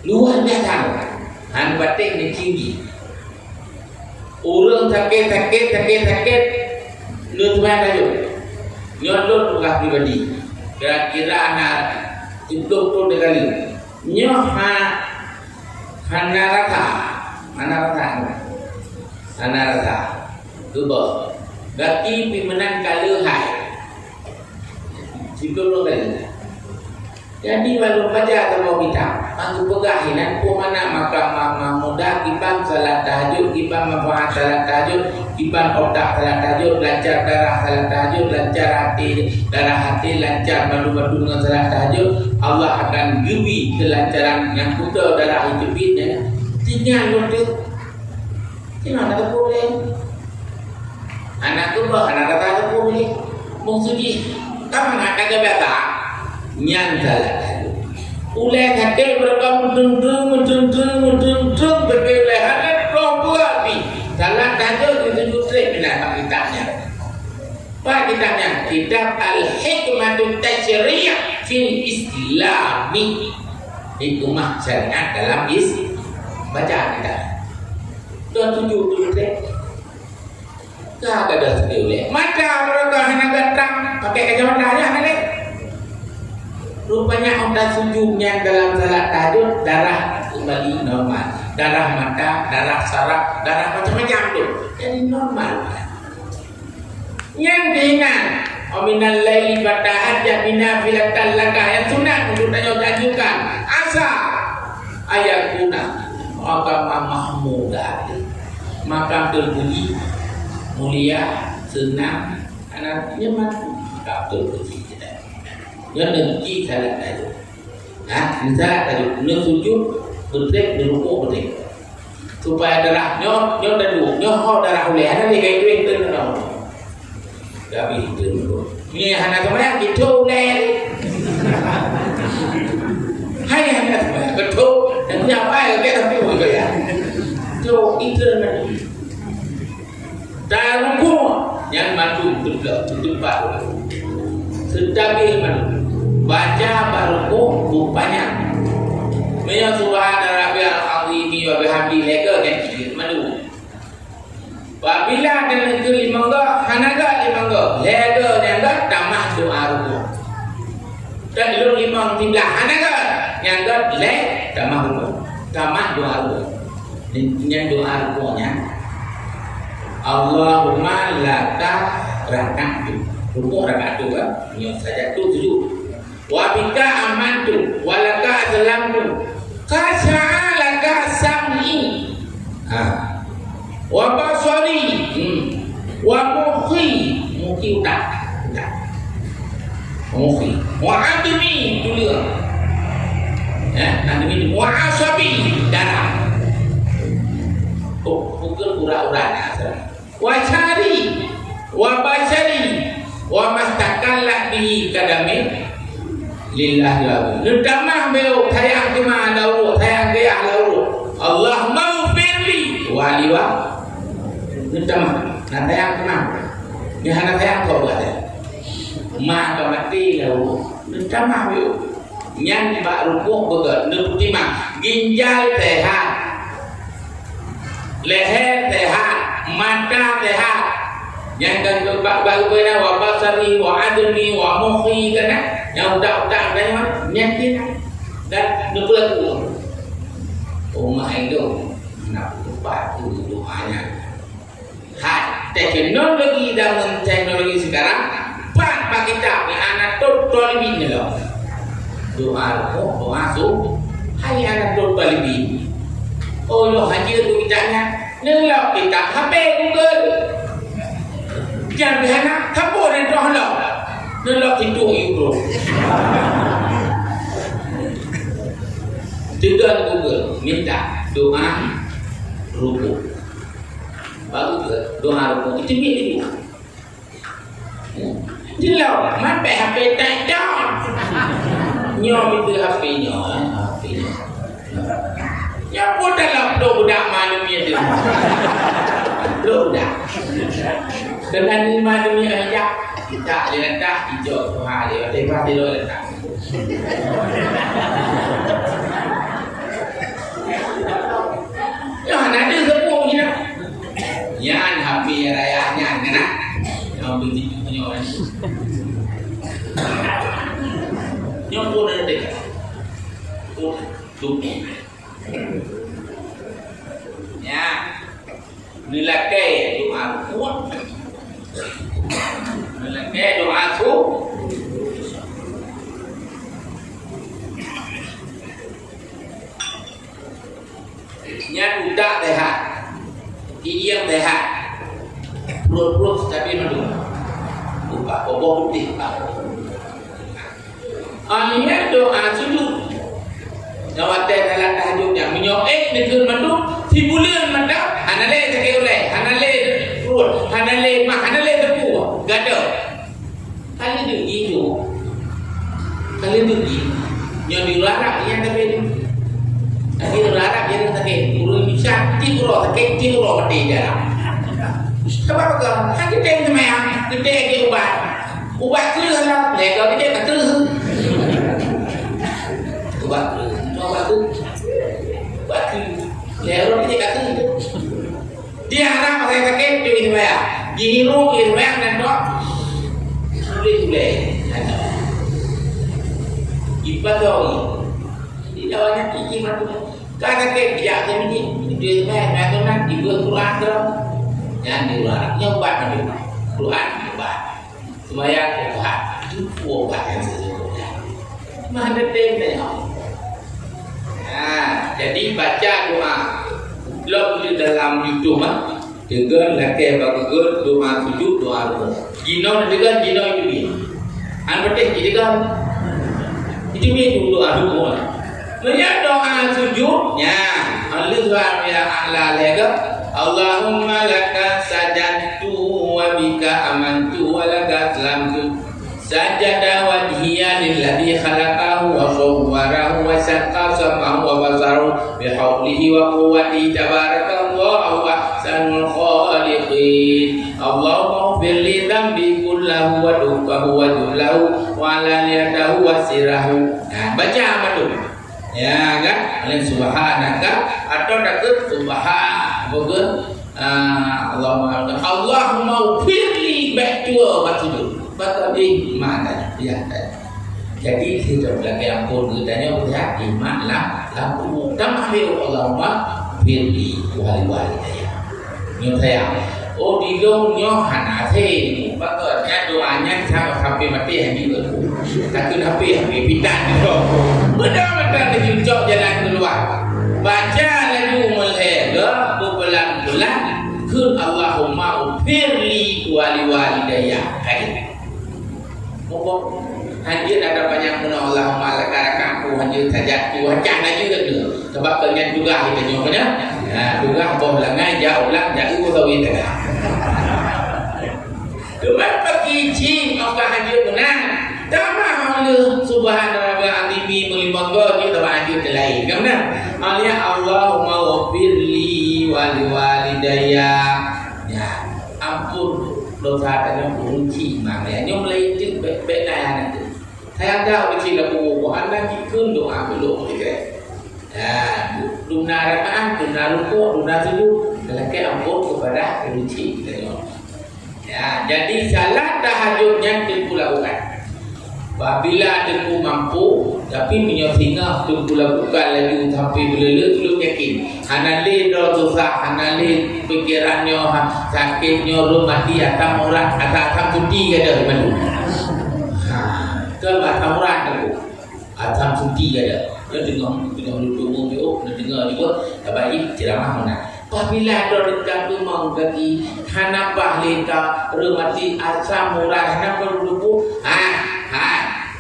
Luar biasa. Han batik ni tinggi. Orang sakit nutuan tajuk. Nyodot tukar pribadi. Kira-kira anak hidup tu dekali. Nyoh hana rata. Cuba. Gaki pimenan kalahai. Hidup tu kali. Jadi baru baca kalau kita aku pegahinan ku mana makam muda kibang salat tahajud kibang manfaat salat tahajud kibang otak salat tahajud lancar darah salat tahajud lancar hati lancar madu dengan salat tahajud Allah akan beri kelancaran yang kuda darah hidupnya tinggal untuk kita nak boleh Anak tu bah anak kata aku ni mungsuji. Kamu nak kagak bata? Nyan salah. Ulai kate berkam deng berbelai ada rombua pi. Salah kata itu trek bina kitabnya. Pak kitabnya kitab Al-Hikmatut Tasyri'ah fil Islami. Hikmah syariat dalam baca kita. Tuan tujuh trek. Kagak ada sedih. Mata mereka hendak datang pakai kacamata aja kan? Rupanya orang sujudnya dalam salat tahajud darah kembali normal, darah mata, darah saraf, darah macam-macam tu jadi normal. Yang diingat, aminal laili fatahajjat binafilatan laka yang sunat untuk dianjurkan. Asa ayakuna agama mahmudah, maka terpuji, mulia, senang, anaknya mati, tak terpuji. Yang negeri salat tahajud. Salat tahajud, nak sujud, bertrek, berrukuk, bertrek. Supaya darah nyok dah duduk, nyok darah boleh. Ada ni kayak duit tu nak. Tapi itu dulu. Ni anak semua kita boleh. Hai anak semua, betul. Dan punya apa? Kita tapi boleh kaya. Tu itu nak. Darah rukuk, yang matu tutup paru. Setabil matu. Baca baru rupanya Maya subhana rabbil azimi wa bihamdi lega kan madu. Apabila ada negeri limangga hanaga limangga lega nyangga tamah doa ruku. Dan lu limang timlah hanaga nyangga le tamah ruku. Tamah doa ruku. Ini doa rukunya Allahumma laka raka'tu. Ruku raka'tu kan. Ini saja tu sujud. Wa bika amantu walaka aslamtu kasa'alaka sam'i wa basari wa mukhi udah mukhi wa admi tulia admi wa asabi darah bukan ura-uranya wa syari wa basari wa mastakalla bihi kadami lillah lahu nedamah beliau tayang kemana lahu tayang gaya lahu Allah maghfirli waliwa nedamah nak tayang kemana ni hana tayang kau buat ma kau mati lahu nedamah beliau yang bak rukuk betul nebutima ginjal sehat leher sehat mata sehat yang kan baru kena wa basari wa admi wa mukhi kana yang udah kan nyakin dan nepelaku rumah itu nak lupa tu doanya teknologi dan teknologi sekarang pak kita ni anak total lebih ni loh doa su hai anak total lebih oh lo haji tu kitanya nelok kita HP Google jangan behana kapo dan roh lo nelok itu bro juga Google minta doa ruku baru doa ruku itu milik jelau mampai HP tak jauh nyom itu HP-nya ya pun dalam budak malam itu budak dengan malam aja kita letak hijau hari lepas dia letak ya nanti semua ni yang HP rayanya kena yang begitu punya orang yang pun ada dekat tuh ya nilai doa kuat nilai doa tu nya budak sehat yang sehat perut stabil madu buka bobok putih akhirnya doa sujud jawatan dalam tahajudnya menyoek negeri madu tibulan madu hanale tak oleh hanale perut hanale mak Larap yang tapi lagi larap yang tapi urus bisa tidur mati jalan. Sebab apa? Hati kita macam kita ke ubat terus lah. Lepas kita terus ubat terus. Lepas kita terus. Dia harap saya sakit jadi apa? Gihiro dan dok. Boleh. Ibadah ini awalnya tinggi macam kata kerja ini dia macam nanti buat Quran terus yang di luar yang buat macam Quran buat semaya buat itu buat yang sesungguhnya mana temanya jadi baca doa log di dalam YouTube dengan lakai bagus doa sujud doa gino dengan gino itu anggota jadi kan itu dia dulu doa. Banyak doa sujudnya. Allah Subhanahu ya Allah lega. Allahumma laka sajadtu wa bika amantu wa laka aslamtu. Sajada wajhiya lilladzi khalaqahu wa sawwarahu wa saqqa sam'ahu wa basarahu bihaulihi wa quwwatihi tabarakallahu wa ahsanul khaliqin. Allahumma ighfir li dhanbi kullahu wa dukkahu wa jullahu wa alaniyatahu wa sirrahu. Baca apa tu? Ya kan? Subhanaka atau takut subhan Allahumma ighfirli ba'du maksud bagi mana ya. Jadi kita belajar ampun katanya lihat iman lampu tamahil Allahumma ighfirli wali saya. Nyo saya. Oh di dong nyo hanate bakatnya doanya sampai mati hari itu. Takut HP pitan itu. Benar-benar dijok jalan keluar. Baca lagu mulhega bulan-bulan kun Allahumma ighfirli walidayya. Monggo hadir ada banyak guna Allahumma lakarakanku hadir saja tu wacana juga tu. Sebab kalian juga kita nyoknya. Juga bom lengan jauh lah jauh tahu itu. Cuma pakai cing apa hadir benar. Tamah Allah subhanahu wa ta'ala melimanggo kita hadir lain. Kemudian Allahumma waghfirli walidayya. Ya, ampun dosa dan kunci maknanya mulai itu baik nanti. Saya tahu kecil aku anda jikun doa belum gitu. Duna rakaat, duna ruku, duna sujud, lelaki ampun kepada kunci kita. Ya, jadi salat tahajudnya tentu lakukan. Apabila tentu mampu, tapi menyotinga tentu lakukan lagi sampai belele belum yakin. Hanale dosa, hanale pikirannya sakitnya mati atau orang atau cuti ada mana? Kalau atau orang tu, atau cuti ada. Dia dengar dulu dia dengar juga. Baik ceramah mana? Apabila ada rencana mau bagi hanapah leka remati asam murah hanapah dulu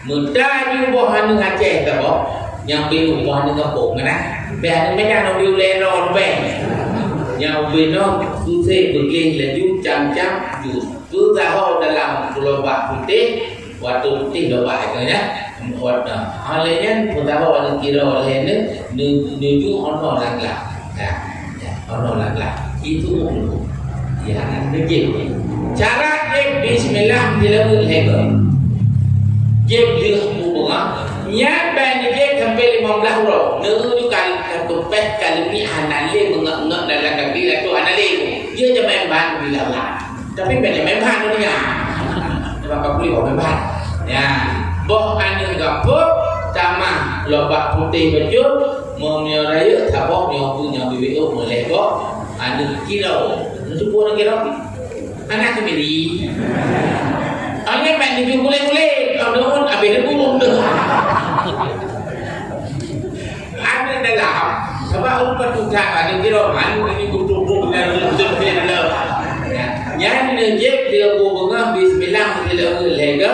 muda juga hanu Aceh tak boh yang biu hanu kampung mana biar mereka nak biu leron ben yang beno susah pergi laju jam-jam tu tahu dalam Pulau Bak Putih waktu putih doa itu ya waktu halnya tahu ada kira oleh ni nuju ono langlah ono langlah itu dulu ya begini cara bismillah dilakukan hego Jeb dia bunga, yang banyak dia kembali 15 orang. Nuru juga tempat kali ni anale mengak dalam kaki itu anale. Dia je main ban di dalam. Tapi banyak main ban tu dia. Sebab kau boleh bawa main ban. Ya, boh anu gapuk, sama lobak putih baju, mau raya, tabok nyo punya BBO mulai boh. Anu kilo, itu pun kilo. Anak kembali. Angin main di boleh-boleh, kalau pun habis dia burung tu. Ada dalam, sebab lupa tukar ada kira mana ini kutuk-kutuk dengan betul-betul dalam. Yang menjep dia bunga bismillah bila lega,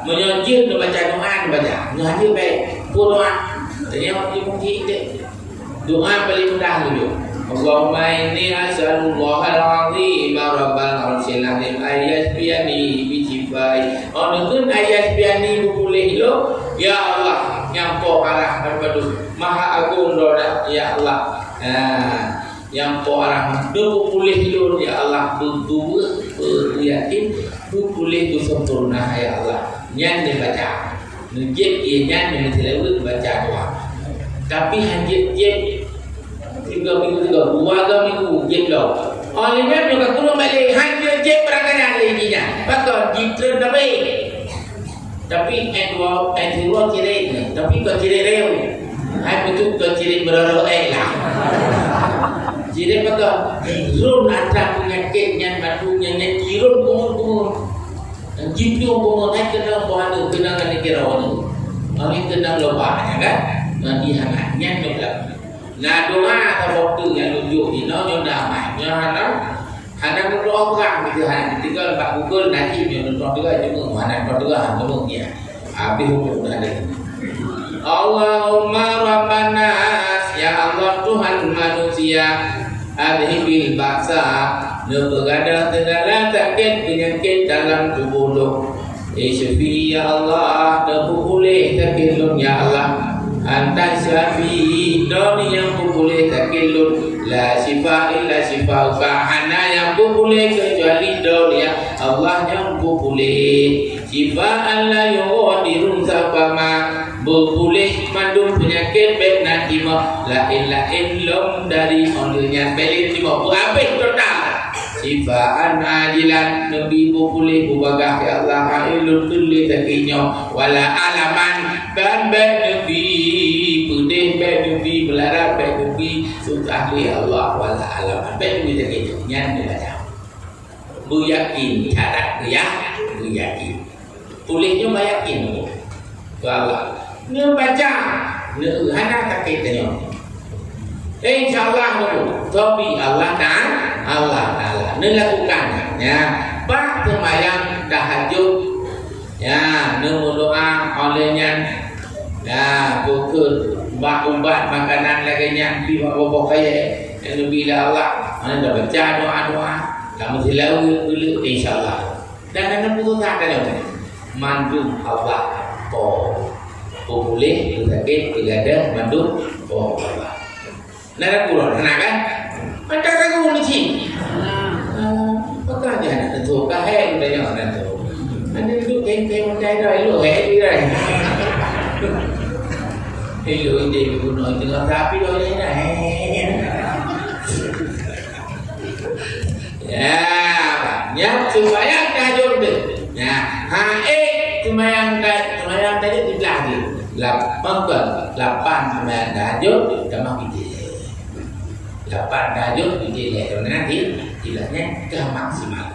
menyonjil dia baca doa dia baca. Ngaji baik, pun doa. Ternyata mungkin itu doa paling mudah dulu. Allahumma inni as'alullah al-azim rabbal arsyil azim ayasbiyani bi jifai. Onun ayasbiyani boleh lo. Ya Allah, yang kau arah kepada Maha Agung doa ya Allah. Yang kau arah tu pulih dulu ya Allah, berdua yakin tu pulih tu sempurna ya Allah. Nyan dia baca, nujib ia nyan dia selalu baca doa. Tapi hajib jib 3 minggu 2 minggu jib lo. Olehnya juga kurang balik hajib jib perangkat lagi nya. Pakar jitren tapi edwa kira tapi kau kira rew. Hai betul kau kira beroro lah. Jadi maka run antara penyakit yang batunya yang kirun kumur jitu kumur naik kena bahan kena kan dikira orang orang kena lobanya kan nanti hangatnya nolak. Nah doa atau waktu yang lujuk ini nyonya damai nyonya hana berdoa perang gitu hana ketika lepas pukul nanti nyonya juga cuma hana berdoa cuma dia habis hukum ada. Allahumma rabbana ya Allah Tuhan manusia adhibil ba'sa bergada segala sakit penyakit dalam tubuh lo. Syafi ya Allah boleh sakit ya Allah. Anta syafi doni yang boleh sakit lo. La syifa illa syifa hana yang boleh kecuali doni ya Allah yang boleh. Syifa alla yughadiru safama boleh mandum penyakit baik nanti mah la ilaha illallah dari ondulnya balik di bawah habis total sifaan ajilan nabi boleh bubagah ya Allah ilul kulli takinyo wala alaman dan baik nabi putih baik nabi belarap baik nabi susah ya Allah wala alaman baik nabi takinyo nyan baca bu yakin syarat ya bu yakin bolehnya yakin Allah ni baca ni hana takit tanya insyaallah tapi Allah Taala ni lakukan ya pak sembahyang tahajud ya ni doa olehnya ya bukan ubat makanan lagi yang di bawah kaya yang bila Allah anda baca doa kamu silau dulu insyaallah dan anda putus ada mandum Allah boleh sakit tidak ada mandum nara pulau nana kan macam aku mesti apa dia nak tu kahai dia yang nak tu ada itu keng macam dah lu hai dia hello dia guna tengah tapi dah ni dah ya sembahyang tahajud ya sembahyang tadi tidak lagi 8 tahajud sama kita 8 tahajud kita nanti tilaknya ke maksimal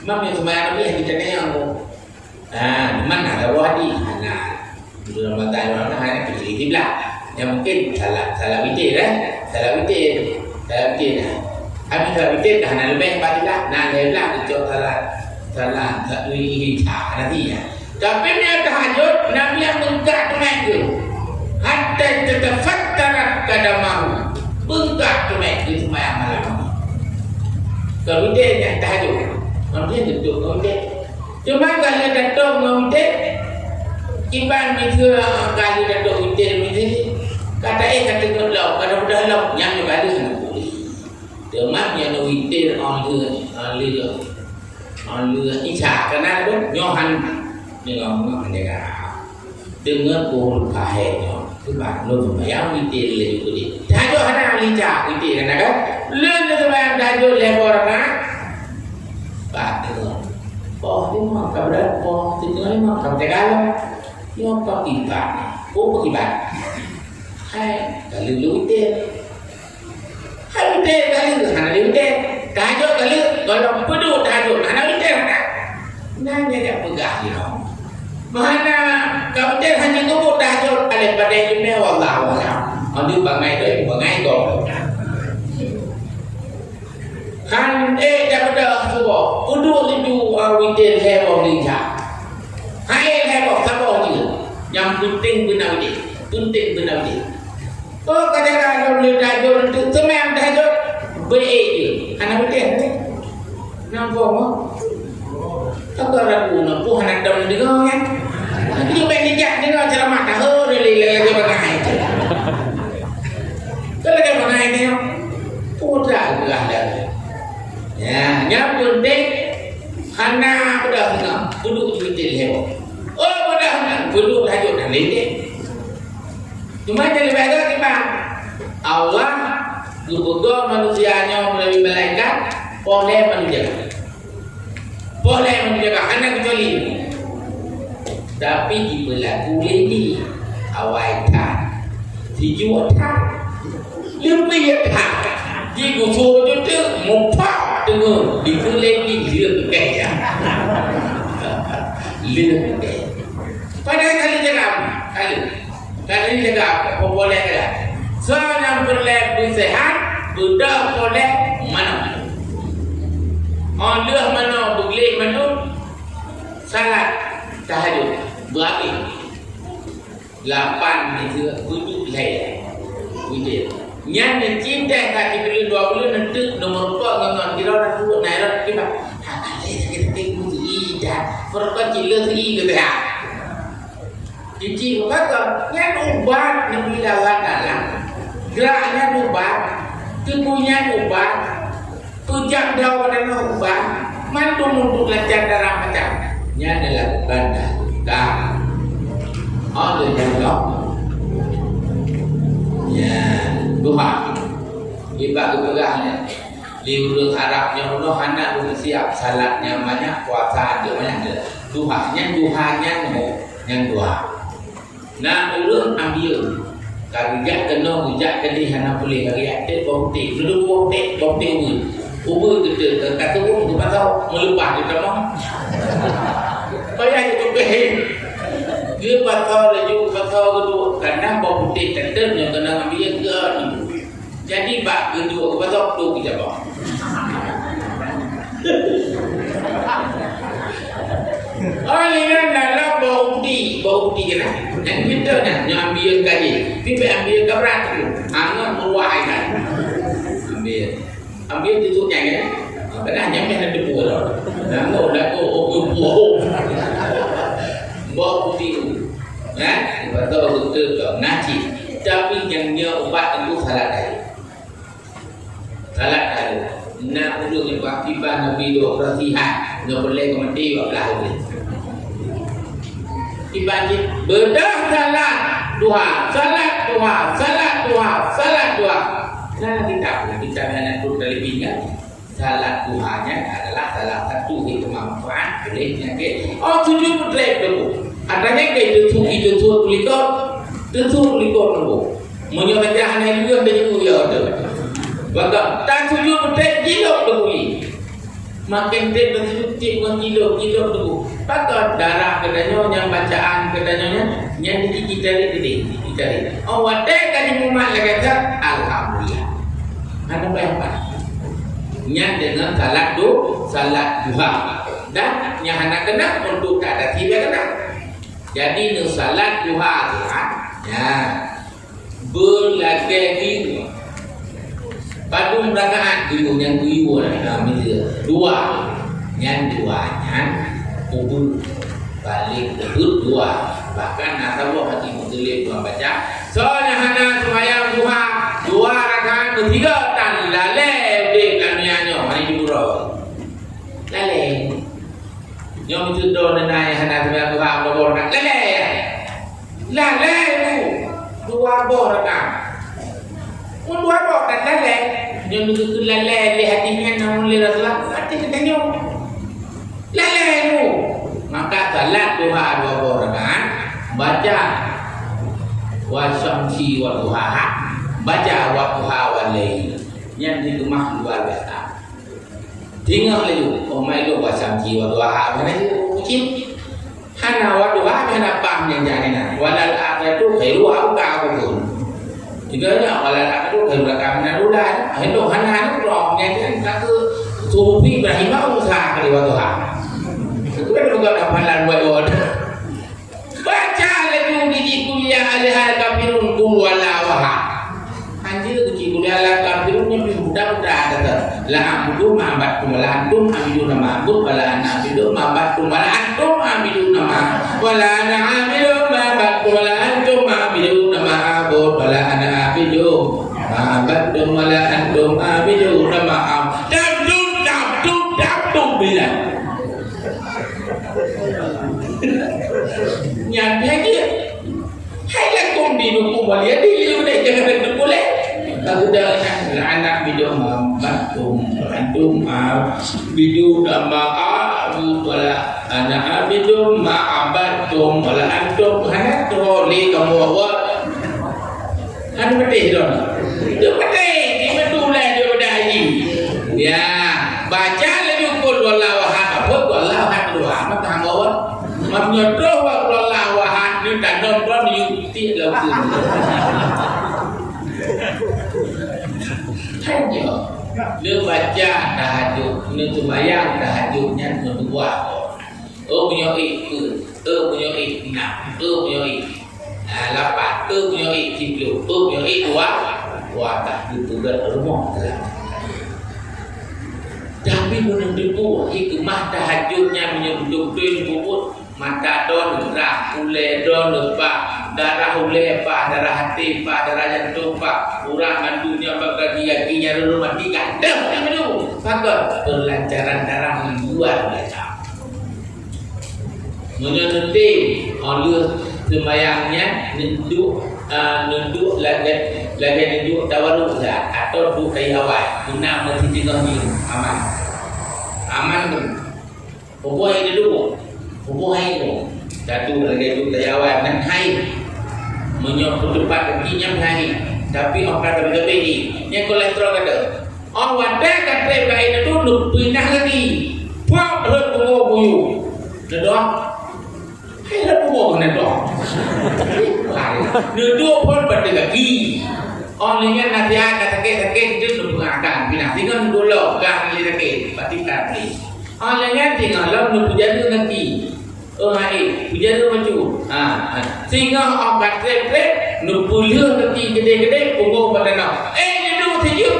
memang sembahyang lebih yang kita yang mana ada wadi dalam batai orang hanya kecil kiblat yang mungkin salah witir salah witir habis salah witir dah nak lebih batilah nak lebih itu salah nanti ya. Tapi dia tahajud Nabi yang bengkak tunai ke hatta tatafattarat qadamahu bengkak tunai ke sembahyang malam. Kalau dia yang tahajud dia duduk dia cuma kalau datuk ngomong iban itu kali datuk itu kata kata gelap kata udah gelap yang juga ada sana boleh cuma yang witir on isya karena itu nyohan dengan dengan pun kahenya sebab lo sembahyang witir le juga di tahajud ada lica witir kan len sembahyang tahajud lebor kan pak dengar dia mah kabar tinggal mah kabar galau yo pakibat pakibat hai kalau lu witir hai witir kali hana witir tahajud kali kalau pedu tahajud hana witir nanya dia pegah dia mana kamu hanya tunggu tahajud ada pada ini wallahu a'lam anu bangai kok kan dah subuh udu itu witir heboh lincah hai heboh sabo ni yang penting benar witir oh kadang-kadang boleh tahajud untuk semang tahajud baik je anak witir nampak mah tak ragu nak puhan ada dengar kan dia main dijak dengar ceramah dah lele lagi mengai. Kalau lagi mengai ni, udah lah dah. Ya, yang penting hana pada hana duduk di meja lewo. Oh, pada hana duduk tajuk dan lete. Cuma jadi baik kita Allah berdoa manusianya melalui malaikat boleh manusia. Boleh menjaga anak kecuali tapi di berlaku ini awal tak dijual tak lebih tak di gusur itu mumpah dengan di keleni dia kaya lebih kaya pada kali cakap kali cakap apa boleh kaya seorang berlebih sehat sudah boleh mana Allah mana bergelik mana salat tahajud berapa 8 itu 7 hari wujud yang cinta kat diberi 2 bulan nanti nomor 4 ngon kira dah buat naik kita ada kita tengok i dah perkara cila i ke dah cici kata yang ubat nabi lawan dalam geraknya ubat tubuhnya ubat tujak dawa dan ubah mantu untuk lancar darah macam nya adalah banda dah ada yang ya doa ibadah kepegangannya liur Arabnya Allah anak belum siap salatnya banyak puasa ada banyak duhanya yang doa nak ulun ambil kagak kena hujat kali hana boleh kali ada bomtik dulu bomtik Ubur kita kata pun kita tahu melepas kita mah. Payah itu behel. Dia patau laju patau kedua karena bau putih tenter yang kena ambil ke ni. Jadi bak kedua patau tu kita bawa. Aliran dalam bau putih kena. Yang kita nak ambil kaji, tapi ambil kabrat tu. Angan meruai kan. Ambil tutupnya kan kadang nyampe ada debu dah nanggo bawa putih betul ke naci tapi yang dia ubat itu salat hari nak duduk di akibat Nabi doa perhatian nggak boleh kemati waklah boleh ibadit bedah salat dua Nah, kita anak tu dari pinggan salat duhanya adalah salah satu manfaat boleh nyake. Oh, tujuh betul tu. Adanya ke itu kulikot tu. Menyobat jahan juga dari kuya tu. Baga tak tujuh betul gilok tu kuli. Makin teh bersuci gilok tu. Baga darah kedanya yang bacaan kedanya yang kita cari. Oh, wadah kali mumat lagi tak alhamdulillah. Ada berapa? Yang dengan salat duha dan yang anak kena untuk tak ada tiba kena. Jadi nu salat duha ya berlagi padu rakaat dulu yang dua yang duanya kubur balik duduk dua bahkan nasabah hati muslim dua baca soalnya hana semayang duha 2 rakaat ketiga dan lalai di kamiannya mari diburau lalai yang itu doa nai hana semayang duha dua rakaat lalai tu 2 rakaat pun 2 rakaat dan lalai yang itu lalai di hatinya namun li Rasulullah hati katanya lalai tu maka salat duha 2 rakaat baca wa syamsi wa duhaha baca wa duha wa lail yang di rumah luar biasa tinggal lagi mai lo wa syamsi wa duhaha mana mungkin hana wa duha hana pam yang jangan walal akhiratu khairu au ka pun jika walal akhiratu khairu ka mana udah hendo hana rong yang kan ke sufi Ibrahim usaha kali wa duha itu kan juga hafalan buat baca lagu di kuliah alihal kafirun qul wala waha anjir di kuliah al kafirun yang budak ada la abudu ma batum la antum amidu nama abud wala ana abidu ma batum wala antum amidu nama wala ana amidu ma batum wala antum amidu wala ana abidum ma abadtum wala antum abiduna ma'am. Dabdum bilang. Nyata dia. Hai lakum dinukum waliya dili udah jangan ada boleh. Aku dah anak bidum abadtum antum abiduna ma'am wala ana abidum ma abadtum wala antum hanatoli kamu awak. Kan betul dong. Dia betul. Dia betul lah dia dah haji. Ya, baca lagi kul wallahu ahad. Apa wallahu ahad dua? Apa tang awak? Menyodoh wallahu ahad ni tak nonton di YouTube lah tu. Hanya dia baca tahajud, dia sembahyang tahajudnya kedua. Oh punya ikut, punya ikna, punya lapan, punya ikiplu, punya ikwa, tak itu berumur. Tapi menentukan hikmah tahajudnya menyebutkan bubut mata don, gerak, ule don, lepak, darah ule pak, darah hati pak, darah jantung pak, urang mandunya bagi yakinya rumah tiga, dah itu, fakir pelancaran darah luar biasa. Menyentuh oleh sembayangnya nunduk lagi nunduk tawaruk atau duduk kayu awal guna masjid ni aman tu pokok ini dulu pokok ini satu lagi duduk kayu awal dan hai menyokong tempat kakinya hai tapi orang kata ni yang kolesterol kata wadah kata baik itu pindah lagi buat pokok buyu dah hai dah pokok kena dah duduk pun berdegaki olehnya nanti ada sakit itu mengakan pindah tinggal dulu kan lagi sakit pasti kali olehnya tinggal lalu puja tu nanti hai puja tu macam sehingga obat trep nupuliu nanti gede-gede punggung pada nak duduk sejuk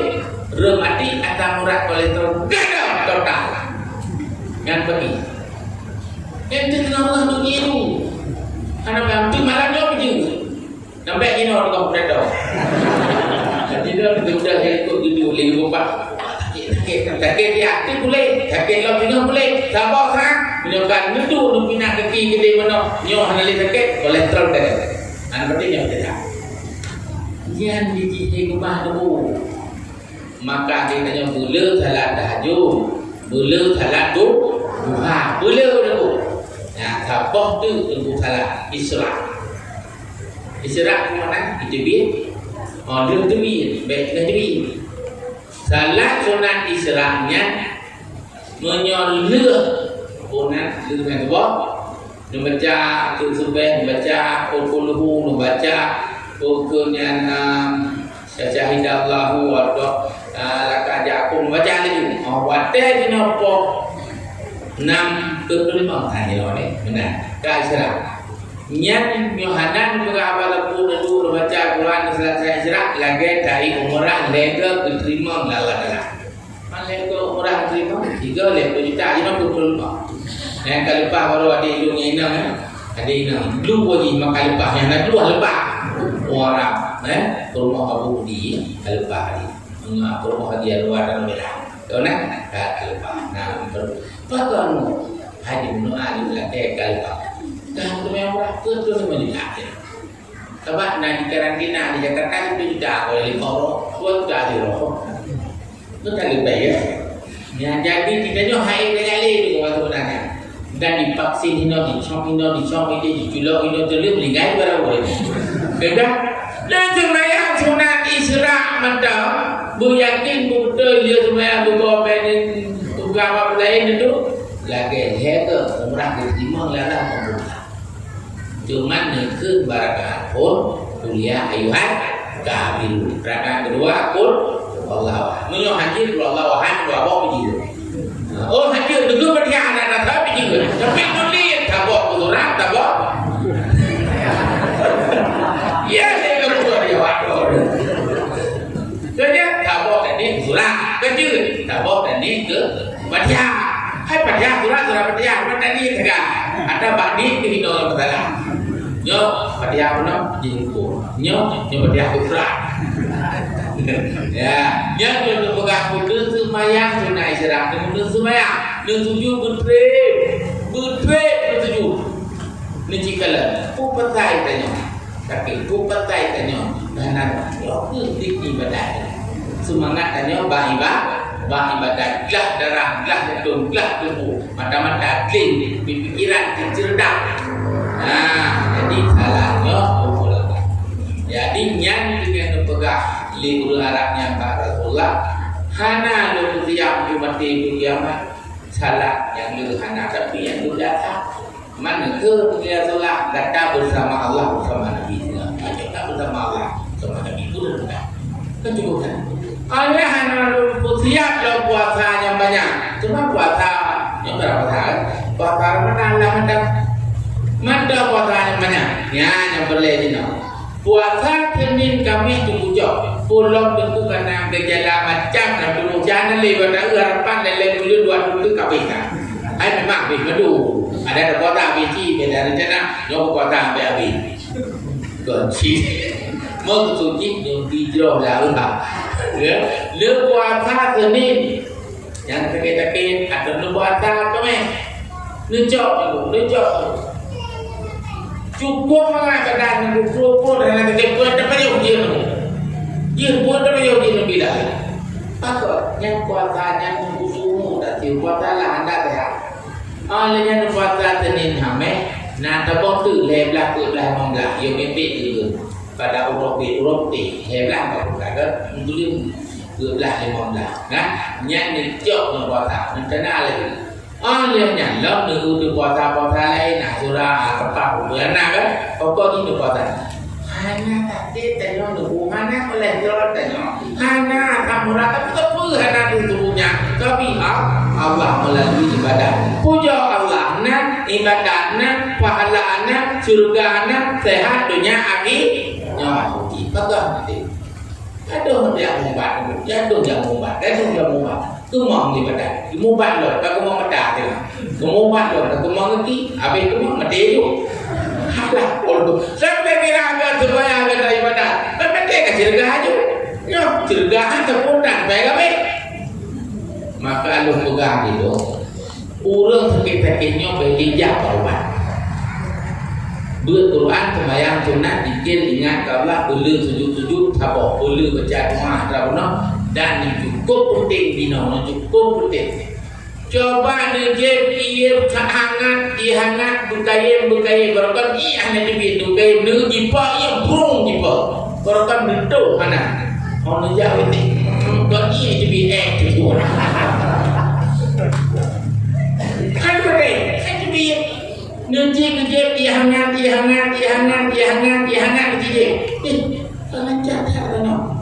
remati atau murah kolesterol gagal total yang pergi yang tengah Allah begitu anak bantu malam jauh je sampai ini orang berada jadi dia sudah ikut dulu lagi lupa sakit dia tu boleh sakit lah tengah boleh sabar kan menyokkan duduk pindah kaki gede mana nyoh nali sakit kolesterol dah anak berarti nyoh tidak yang biji rumah tu maka dia tanya bula salat tahajud bula salat duha bula tu ya sabah tu tunggu salat Isra' ke mana? Itibir. Dia tibir. Baiklah tibir. Salat sunat Isra'nya menyoleh sunat dengan sebab membaca Al-Subhan, membaca Al-Quluhu, membaca Al-Qur'an Syahidallahu wa lakajakum membaca lagi. Wadah dinopo 6 ke 5 hari ni benar. Ka Isra'. Nyan Yohanan berabal pun dulu baca Quran selesai Isra' lagi dari umrah lega diterima lala-lala. Lega umrah terima 3 juta 50. Yang kali lepas baru ada hidung inang ada inang dulu lagi makan lepas yang nak keluar lepas orang ke rumah Abu Budi lepas hari ke rumah dia luar dan merah. Tahu nak lepas. Nah bahkan haji menua di lagi lepas. Dan tu memang berapa tu semua juga. Sebab nak di karantina di Jakarta itu juga oleh 5 orang, 2 juta di rokok. Itu tak lebih ya. Yang jadi tidaknya hai kali itu sebenarnya. Dan divaksin ini, dicok ini, diculok ini, terlalu melingkai berapa ini. Betul? Dan sembahyang sunat Isra' mantap. Beryakin betul dia sembahyang berbawa pening agama lain itu lagi heka umrah diterima lalah membuka. Cuman ke barakaat pun kuliah ayuhan kabil. Rakaat kedua pun Allah. Menyo haji Allah han dua bawa begitu. Oh haji dulu berdia anak tapi begitu. Tapi nulis tabok kuduran tabok. Ya saya keluar dia waktu. Jadi tabok tadi surah kecil. Tabok tadi ke berdia. Hai berdia surah berdia. Tadi tegak. Ada bakdi ke hidup bersalah. Nhớ pada yang nó jengkol. Nhớ pada yang berat. Ya, nhớ được pegang putih semayang tunai serang dengan semayang. Dengan tujuh bertrip bertujuh. Nijikalah, kupatai tanya. Tapi kupatai tanya. Karena yo ibadah. Semangat tanya ibadah gelah darah, gelah jantung, gelah tubuh, mata-mata clean, pikiran cerdas. Jadi salahnya jadi yang dengan pegang libur Arabnya Pak Rasulullah hana lu tiap mati kiamat salah yang lu hana tapi yang lu datang mana ke Rasulullah datang bersama Allah bersama Nabi kita bersama Allah bersama Nabi itu dah kecukupan ada hana lu siap lo puasa yang banyak cuma puasa yang berapa tahun puasa Ramadan lah manda puasa yang banyak ya yang boleh dina puasa Senin kami tunggu jauh pulau tentu karena gejala macam nak dulu jangan lewat harapan dan lewat dulu dua dulu kabinah ai memang begitu ada puasa biji beda rencana nyok puasa habis kunci mau kunci yang hijau lalu ya le puasa Senin yang sakit-sakit atau le puasa kami necok cukup mengatakan cukup dan nanti buat apa yang dia buat apa yang dia bila apa yang kuatanya musuhmu dan kuatlah anda dah olehnya kuatlah Senin hame nah tabok tu leblah monglah yang mimpi itu pada urut heblah monglah untuk leblah monglah nah yang necok kuatlah rencana lagi olehnya lom tu puasa lain nak surah apa bulan kan pokok ini puasa hanya tadi tanya tu mana boleh jalan tanya hanya kamu rata betul hanya tubuhnya tapi Allah melalui ibadah puja Allah nak ibadah nak pahala nak surga nak sehat dunia akhirat nyawa kita nanti ada yang membuat tu mau ibadah mubat loh tak mau medah tu mubat loh tak mau ngerti habis tu mau mati tu halah polo sampai kira agak supaya agak ibadah tapi tak cergah aja yo cergah terpundan baik apa maka lu pegang itu urang sakit-sakitnya belijak taubat Quran sembahyang sunat dikir ingat Allah perlu sujud tabok perlu baca doa dan cukup penting bina cukup penting coba nejep ia hangat dihangat berkaya berakan ia hanya dibit berkaya jipa ia burung jipa berakan bentuk mana orang jauh ini kan ia dibit itu kan boleh kan dibit nejep ia hangat dijep jangan jahat kan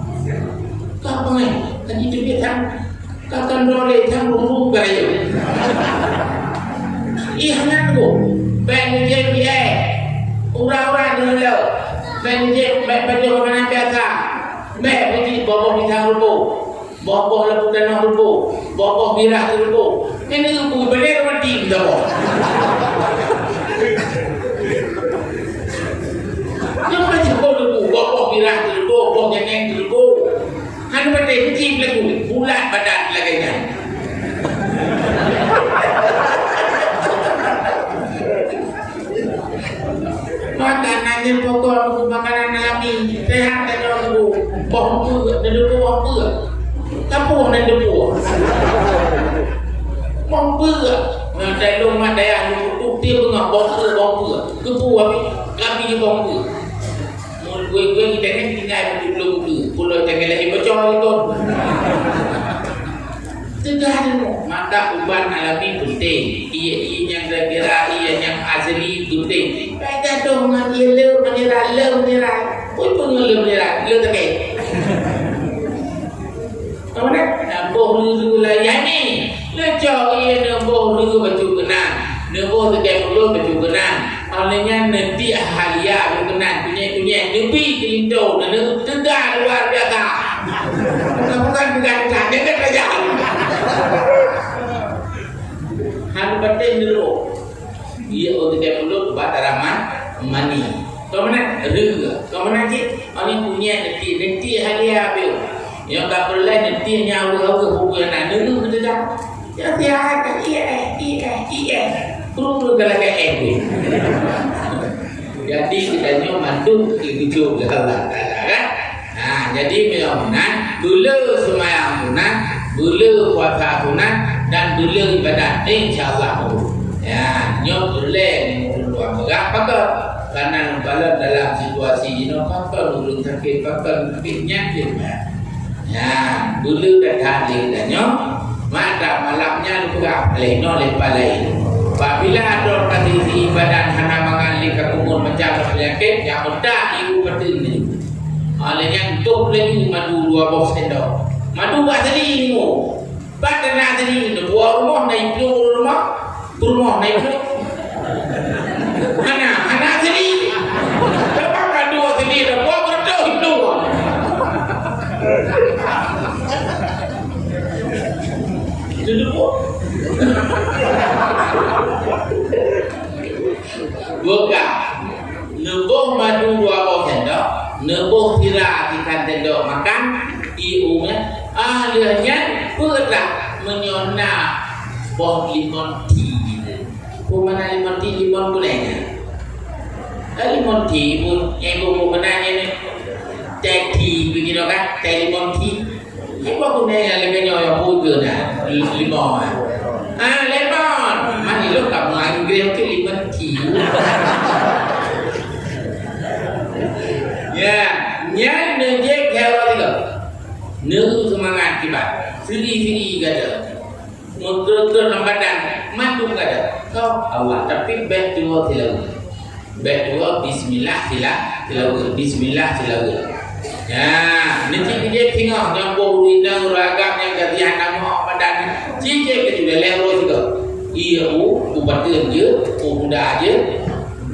apa ni? Kan itu dia kan boleh kan bumbu gaya. Ihnan ko, ben dia orang dulu. Ben dia baju mana biasa. Beti bobo bintang rupo. Bobo lapu dan rupo. Bobo birah rupo. Ini rupo benar mati dah. Jangan macam bobo birah rupo, bobo jangan rupo. Kan benda kecil lagu bulat badan laganya makanannya pokok makanan alami sehat dan lagu bom dan debu apa kampung dan debu bom dari rumah daya ukti bengak bom kebu kami bom gue kita kan tinggal di pulau jangan lagi bocor itu tidak maka uban alami penting ia yang kira ia yang asli penting baca dong ia menyerah pun menyerah terkait mana nampak dulu lah yang ni lecok ia nampak dulu baju kenang nampak terkait dulu baju kenang olehnya nanti halia berkenan punya nebi Indo dan tegar luar biasa bukan dia kan kerajaan hal penting dulu ia untuk dia perlu bataraman mani nyetir halia bil. Yang tak perlu nyetir nyawa hubungan anak dulu betul tak? Ya tiada kan perlu kalau kayak jadi kita nyo mandu hidup dalam kan. Nah, jadi menahunan dulu semayang hunan, dulu puasa hunan dan dulu ibadat insyaallah. Ya, nyo boleh dua megah pakai karena kalau dalam situasi ini pakai dulu sakit pakai penyakit. Ya, dulu dah dan nyo mata malamnya juga leno lepalai. Apabila ada tradisi ibadat hana mengali ke kumur mencari penyakit yang mudah ibu bertini. Olehnya untuk lagi madu 2 sendok. Madu buat tadi ini mu. Pada nak tadi ini dua rumah naik rumah naik Hana tadi. Lepas madu tadi ada buat berdoa itu. Duduk. Buka nebuh madu 2 sendok, nebuh tira ikan sendok makan iunya akhirnya pernah menyona boh limon tea. Mana limon tea limon bolehnya? Limon tea pun yang buku menanya ni teh tea begitu kan? Teh limon tea. Yang buku menanya lebih nyoy pun na limon. Lemon. Mana lu kamu anggil ke limon tea? Ya, nyan nejek kalau tiga. Neu semangat kibat. Siri gada. Mundur badan, madu gada. Kau Allah tapi baik dua tilawu. Baik dua bismillah tilawu. Bismillah tilawu. Ya, nanti dia tengok yang bau rindang ragam yang gantian nama badan. Jika kita dah lewat juga. Ia ubatkan je, muda je.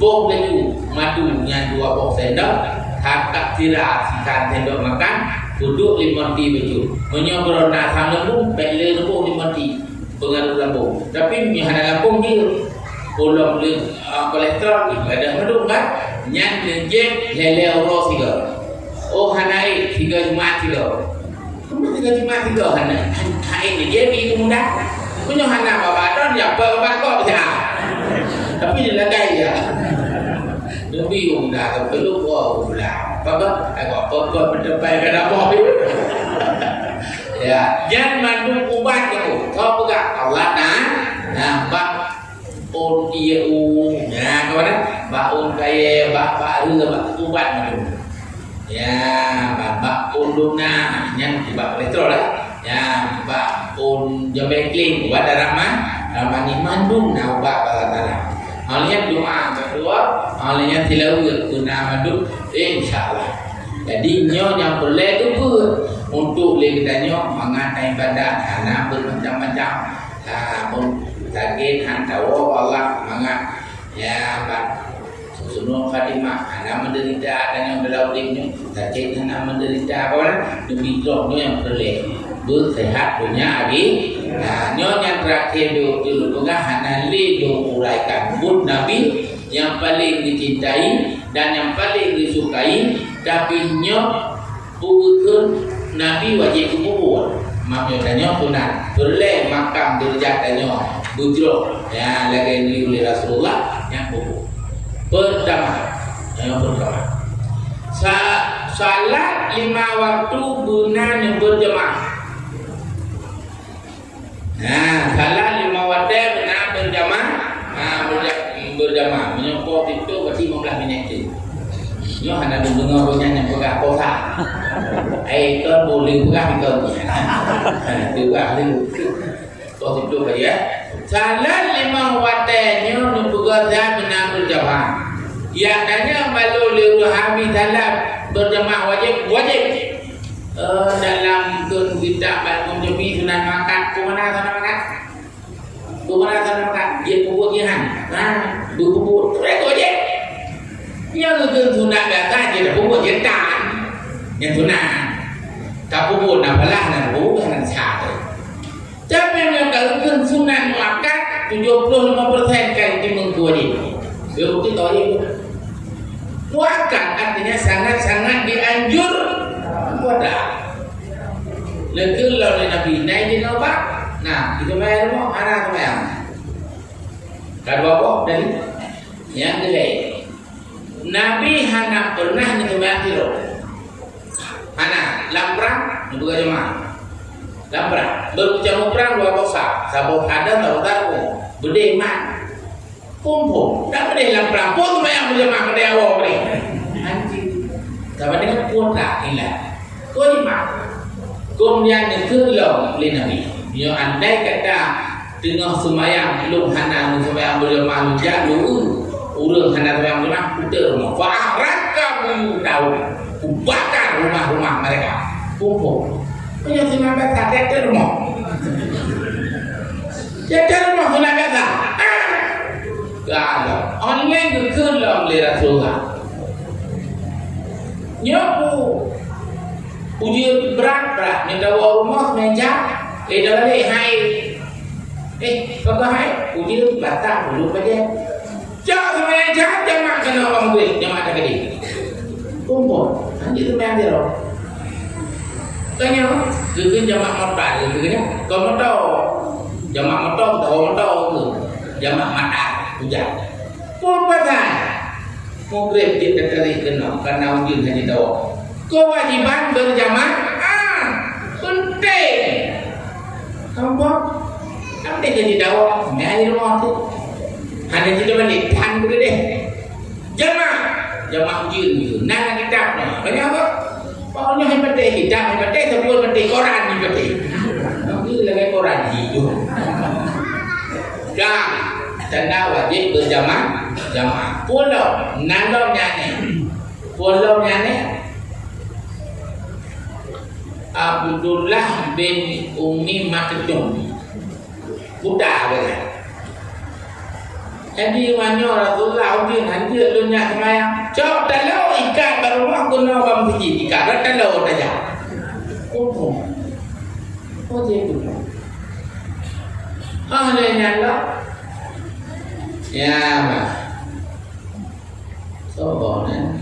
Bok laju madu yang 2 sendok. Tak tira sikan sendok makan. Duduk limon tea betul. Menyobron nak sama pun bela lembu limon tea. Pengaruh lambung. Tapi hanya lambung dia. Belum kolesterol ada madu kan? Nyan lenjek lele oro tiga. Oh hanai 3 Jumat tiga. Kamu 3 Jumat tiga hanai ni dia pergi muda. Punya hana bawa don ya bawa kau bisa. Tapi dia lagai ya. Lebih muda perlu kau pula. Bapa agak pokok berdepan ke dapur. Ya, jangan mandung ubat kamu. Kau pegang Allah nah, bak on iu. Nah, kau mana? Bak on kaya bak ubat mandung. Ya, bak on duna, nyan bak kolesterol lah. Ya, bak on jambekling ubat darah mani mandung nah ubat balatara. Halnya doa kedua, halnya tilawah guna madu insyaallah. Jadi nyo yang boleh tu pun untuk legatnya mengatai ibadat anak bermacam-macam. Pun target hantawa Allah mengat ya bak susunul khatimah anak menderita dan yang berlaudingnya target anak menderita apa demi rohnya yang boleh bersehat punya adi. Nyo yang terakhir dulu pengah hanali do uraikan bud Nabi yang paling dicintai dan yang paling disukai, tapi nyo bukan Nabi wajib kubur. Maknanya nyo sunat boleh makam derajat nyo bujro ya lagi ni oleh Rasulullah yang kubur. Pertama salat 5 waktu guna berjemaah. Nah, salat 5 waktu guna berjamaah menyokong itu berarti 15 minit je. Nyo hanya dengar bunyinya pegang kosa. Itu boleh pegang itu. Juga dulu. Kau itu ya. Salat 5 waktu nyo pegang benar berjamaah. Yang tanya malu liru hamid salat berjamaah wajib. Dalam kita bangun jemi sunat makan. Kemana sana makan? Dia kubur jihan. Kubur itu aja. Yang sunat biasa je dah kubur jentan. Yang sunat. Tak kubur nak belah nak kubur nak sah. Tapi yang kalau sunat makan 75% kan di mengkuat ini. Dia bukti tahu ini. Wakar artinya sangat-sangat dianjur kuat dah. Lekul lawan Nabi naik di nampak. Nah, itu mai rumah anak tu yang. Kadua apa dari yang kedua. Nabi hana pernah ni mai tiro. Hana lamprang ni bukan jemaah. Lamprang berjamu perang dua bosa. Sabot ada tahu tahu. Bede mat. Kumpul. Tak bede lamprang. Pun mai yang berjemaah kedai awak ni. Anjing. Tapi dengan pun tak hilang. Kau ni mak. Kemudian kelong oleh Nabi. Yang andai kata tengah semayang belum hana semayang berjemaah menjak dulu urang hana semayang berjemaah putar rumah. Fa'araka tahu bakar rumah-rumah mereka. Kumpul. Punya semayang biasa jatuh rumah. Jatuh rumah semayang biasa. Kalau online kelong oleh Rasulullah. Nyopu ujian berat ni dawa rumah menjak dah balik hai kau hai ujian batal dulu aja jangan menjak jangan kena orang duit jangan ada gede kumpul nanti tu main dia loh tanya gege jamak mata gege kau mata jamak mata tahu mata tu jamak mata hujan pun pasal mau kredit dari kena karena ujian hanya tahu kewajiban berjamaah penting. Kamu apa jadi dakwah? Ni rumah tu. Hanya jadi balik tan tu deh. Jamaah ujian tu. Nana kitab ni. Banyak apa? Pokoknya hebat deh kitab hebat deh sebelum penting Quran ni penting. Nanti lagi Quran hidup. Dah tanda wajib berjamaah. Pulau Pulau ni. Abdullah bin Ummi Maktum budak dia. Jadi mana Rasulullah ujian hancur dunia semayang. Cok talau ikat baru guna bang biji ikat talau saja. Oh jadi tu. Nyala. Ya mah. Soalnya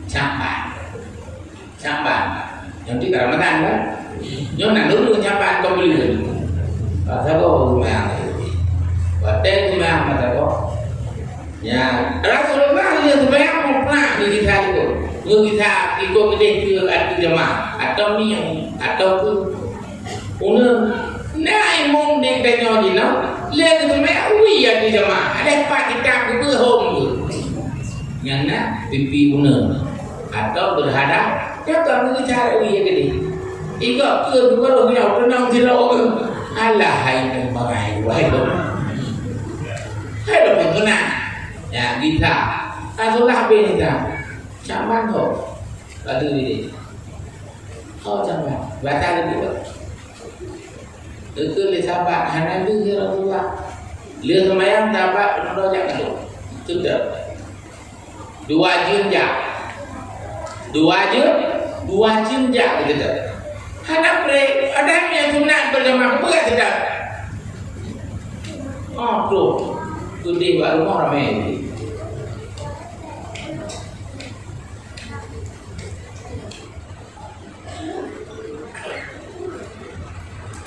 campan. Yang di Ramadan kan, yang nak dulu nyampan kau beli tu, pasal kau rumah ni, batai rumah mata kau. Ya, Rasulullah dia sebanyak mukna di kita itu, kita ikut kedai ke jemaah atau ni atau tu, una naik mung di kedai ni no, lihat tu sebanyak uya di jemaah, ada pak kita berhom tu, yang nak pipi una atau berhadap. Dia tak boleh cara dia gede. Ikut ke dua orang yang tenang tidak ke. Alah hai memang hai dong. Hai dong kena. Ya kita. Itulah benda. Caman tu. Batu ini. Oh caman. Batal itu. Itu le sahabat hana tu dia Rasulullah. Dia semayang dapat penuh jangan tu. Sudah. Dua jenjang gitu. Anak mereka ada yang sunat berjamaah berat tidak. Oh tu dia buat rumah ramai.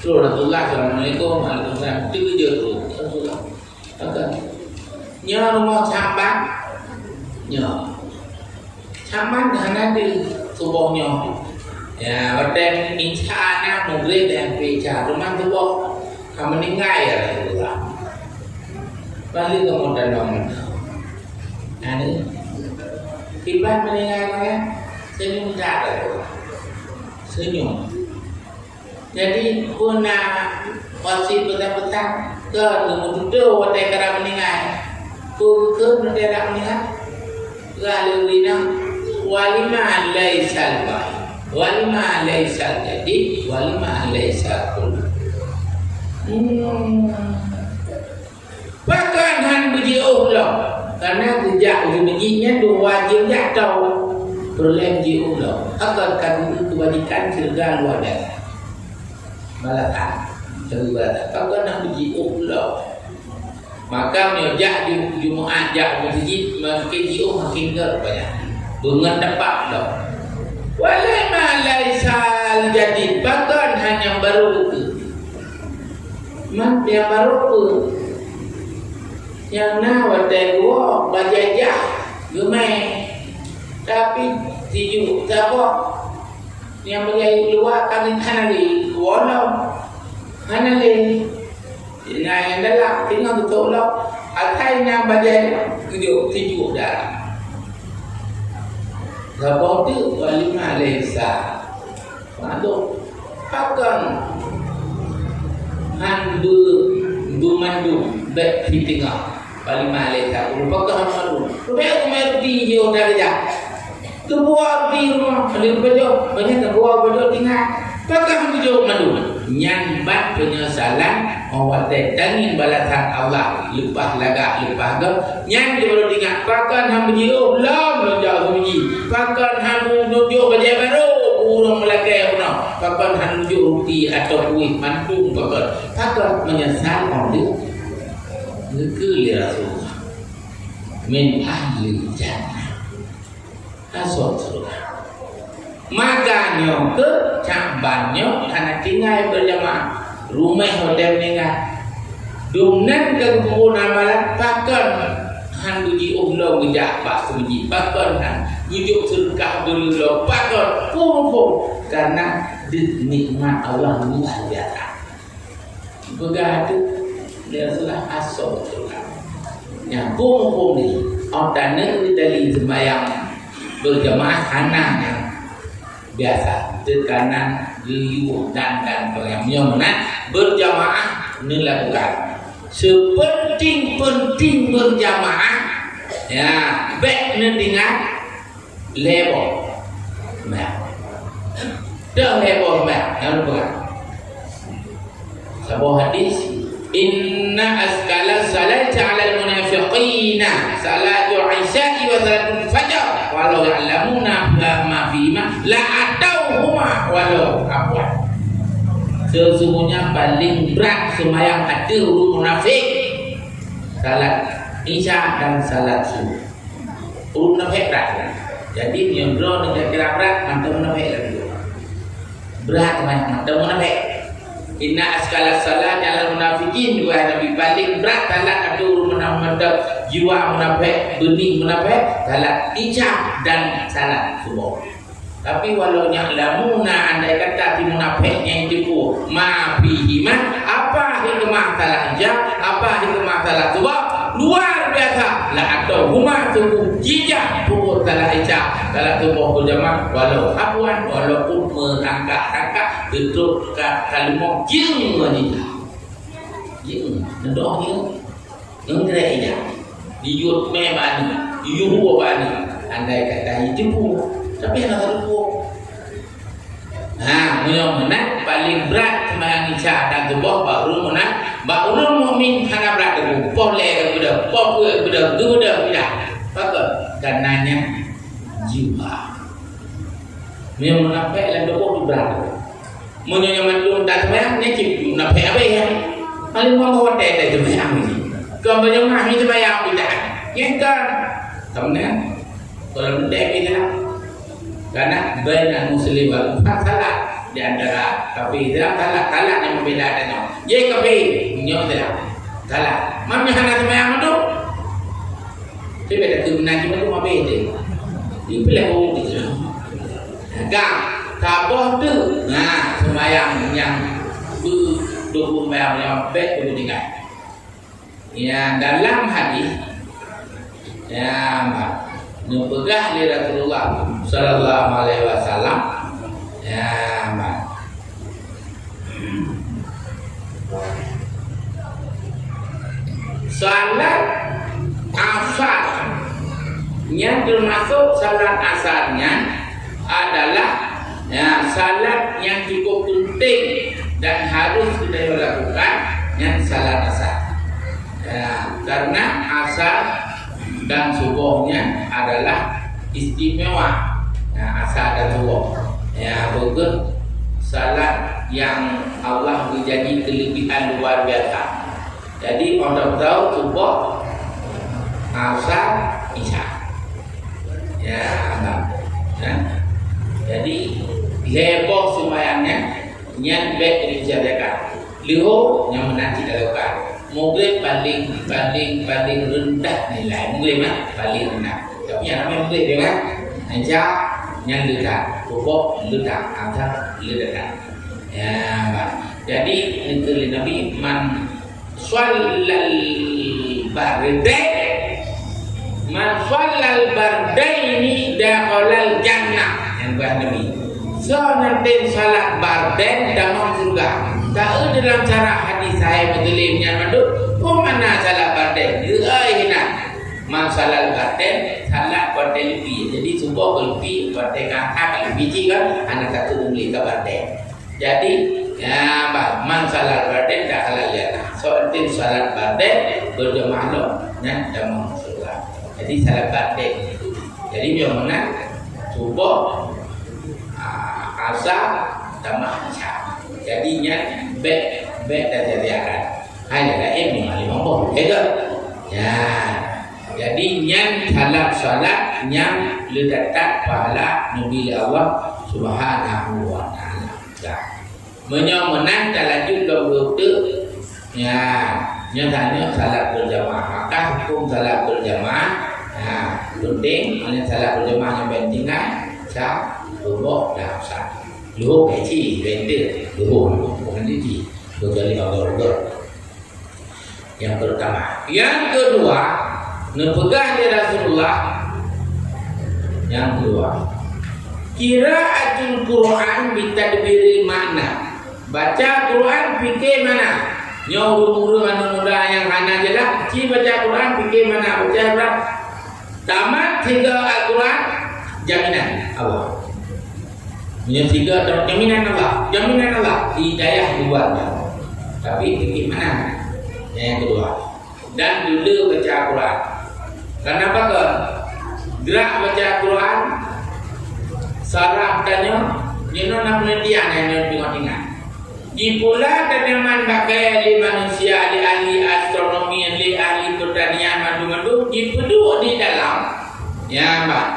Tu Rasulullah Assalamualaikum Waalaikumsalam. Tiga je tu Rasulullah. Nhớ rumah sambat. Sambat hana di tubuhnya. Ya, badan insana mungkin dan bicara rumah tubuh kamu meninggal ya Rasulullah. Balik kemudian nomor. Ini ibarat meninggal ya, senyum tak ada. Senyum. Jadi guna wasi petang-petang ke nomor tu wadah kerana meninggal. Ke mendadak meninggal. Lalu lina walima laisal baik. Walima laisal jadi walima laisal kul. Bahkan han biji Allah karena sejak ujiannya dua wajib jatuh berlem ji Allah akan kami kewajiban serga luar biasa. Malatan serga kalau nak biji Allah maka menyejak di Jumaat jak masjid makin jiu makin ger banyak. Bungan tepat dah. Walama laisal jadi bahkan hanya baru itu. Mak yang baru itu. Yang nawa tegwa bajajah gemai. Tapi tiju tabok yang menjadi luar kami hanali walau hanali. Nah yang dalam tinggal betul lah. Akhirnya bajajah tiju dah. Sebab itu walima lesa. Mandu akan handu mandu baik di tengah walima lesa. Lupakan mandu. Lupakan mandu di jauh darjah. Kebuah di rumah paling baju banyak kebuah baju tinggal. Pakai jauh mandu. Nyambat penyesalan awak tangin balasan Allah lepas laga lepas gam nyam dia baru ingat pakan ham jauh lam jauh bunyi pakan ham nujuk baca baru urang melakai urang pakan ham nujuk roti atau kuih mantung pakan menyesal dia ke Rasulullah min ahli jannah asal surga. Makanya ke cabannya anak tinggal berjamaah rumah hotel tinggal dumnan ke kubur amalan pakan han uji Allah gejak pak suji pakan han ujuk surga dulu pakan pun karena nikmat Allah luar biasa begitu dia sudah asal surga yang pun ni orang dari sembahyang berjamaah hananya biasa tekanan liu dan pengamnya berjamaah dilakukan sepenting-penting berjamaah ya baik dengan level map dah level map yang bukan sebuah hadis inna askala salati ala al-munafiqina salatu isya'i wa salatu fajar walau ya'lamuna ma fima la atauhuma walau afwan. Sesungguhnya paling berat sembahyang ada orang munafik salat isya dan salat subuh. Orang munafik berat. Jadi yang kira berat mantap munafik lagi. Berat mantap munafik. Inna askala salat ala munafikin dua Nabi paling berat salat ada orang munafik jiwa munafik benih munafik salat isya dan salat subuh. Tapi walau ya'lamuna andai kata si munafiknya itu ma fihi apa hikmah salat isya apa hikmah salat subuh luar biasa la atau huma tubuh jijak pukul salat isya salat subuh berjamaah walau afwan walaupun merangkak-rangkak betul kalimah jeng ni jeng ndoh ni nang gerai ida diut memang diuhu bani andai kata itu tapi nak tahu mudah-mudahan paling berat sembahyang isya dan subuh baru mukmin hanya berat itu boleh kepada tidak pakai karenanya jiwa memang munafik dan doa berat munnya mandung tak sembahyang ni cip munafik apa ya paling mau hotel dah sembahyang ni kemudian mah ni sembahyang tidak yang kan teman kalau mendek kita karena banyak muslim salah di antara tapi tidak salah yang membedakannya. Ye kafe nyo tidak salah. Mami hana sembahyang tu. Tapi beda tu nanti tu mau beda. Iplah orang itu. Gak taboh tu. Nah sembahyang yang dua sembahyang yang baik tu dengan. Ya dalam hadis ya nupegah li Rasulullah sallallahu alaihi wasallam ya salat asar yang termasuk salat asarnya adalah ya salat yang cukup penting dan harus kita lakukan yang salat asar ya, karena asar dan subuhnya adalah istimewa ya, asar dan subuh ya begitu salat yang Allah menjadi kelebihan luar biasa. Jadi orang tahu subuh asar isya ya, ya. Jadi heboh sembahyangnya nyan baik dijadikan liho yang menanti dilakukan mungkin paling rendah nilai mungkin paling rendah tapi yang namanya mungkin dia kan hanya yang ledak pokok ledak antara ledakan ya Pak. Jadi itu Nabi man shallal bardaini dakhalal jannah yang Nabi so nanti salat bardain dalam surga. Tak dalam cara hadis saya bergelimnya manduk mana salat bardain dia man salat bardain salat bardain lebih. Jadi sebuah lebih bardain kakak biji kan anak satu beli ke bardain. Jadi ya man salat bardain dah halal ya. So nanti salat bardain berjemaah lo dan dalam surga. Jadi salat bardain itu. Jadi dia mana subuh asa tambah isya. Jadinya baik dah jadi akan. Hanya ada ini malim mampu. Betul. Ya. Jadi yang salat yang letak pahala Nabi Allah Subhanahu wa taala. Ya. Menang lanjut lo waktu ya nyatanya salat berjamaah. Maka hukum salat berjamaah penting, oleh salat berjamaah yang penting sah subuh dah sah. Luhur kecil, bentil, luhur bukan ini. Dua kali Allah. Yang pertama, yang kedua, nepegang dia Rasulullah. Yang kedua, qiraatul Quran bitadbiril makna. Baca Quran fikir mana? Nyuruh muda yang hana jelas. Ci baca Quran fikir mana? Baca Quran. Tamat 3 Al-Quran jaminan Allah. Yang 3 jaminan Allah hidayah luarnya. Tapi fikir mana? Yang kedua. Dan dulu baca Quran. Kenapa ke? Gerak baca Quran saraf tanya nino nak penelitian yang tengok-tengok. Di pula tanaman bagai ahli manusia, ahli astronomi, ahli pertanian, madu-madu dipeduk di dalam. Ya, Mbak.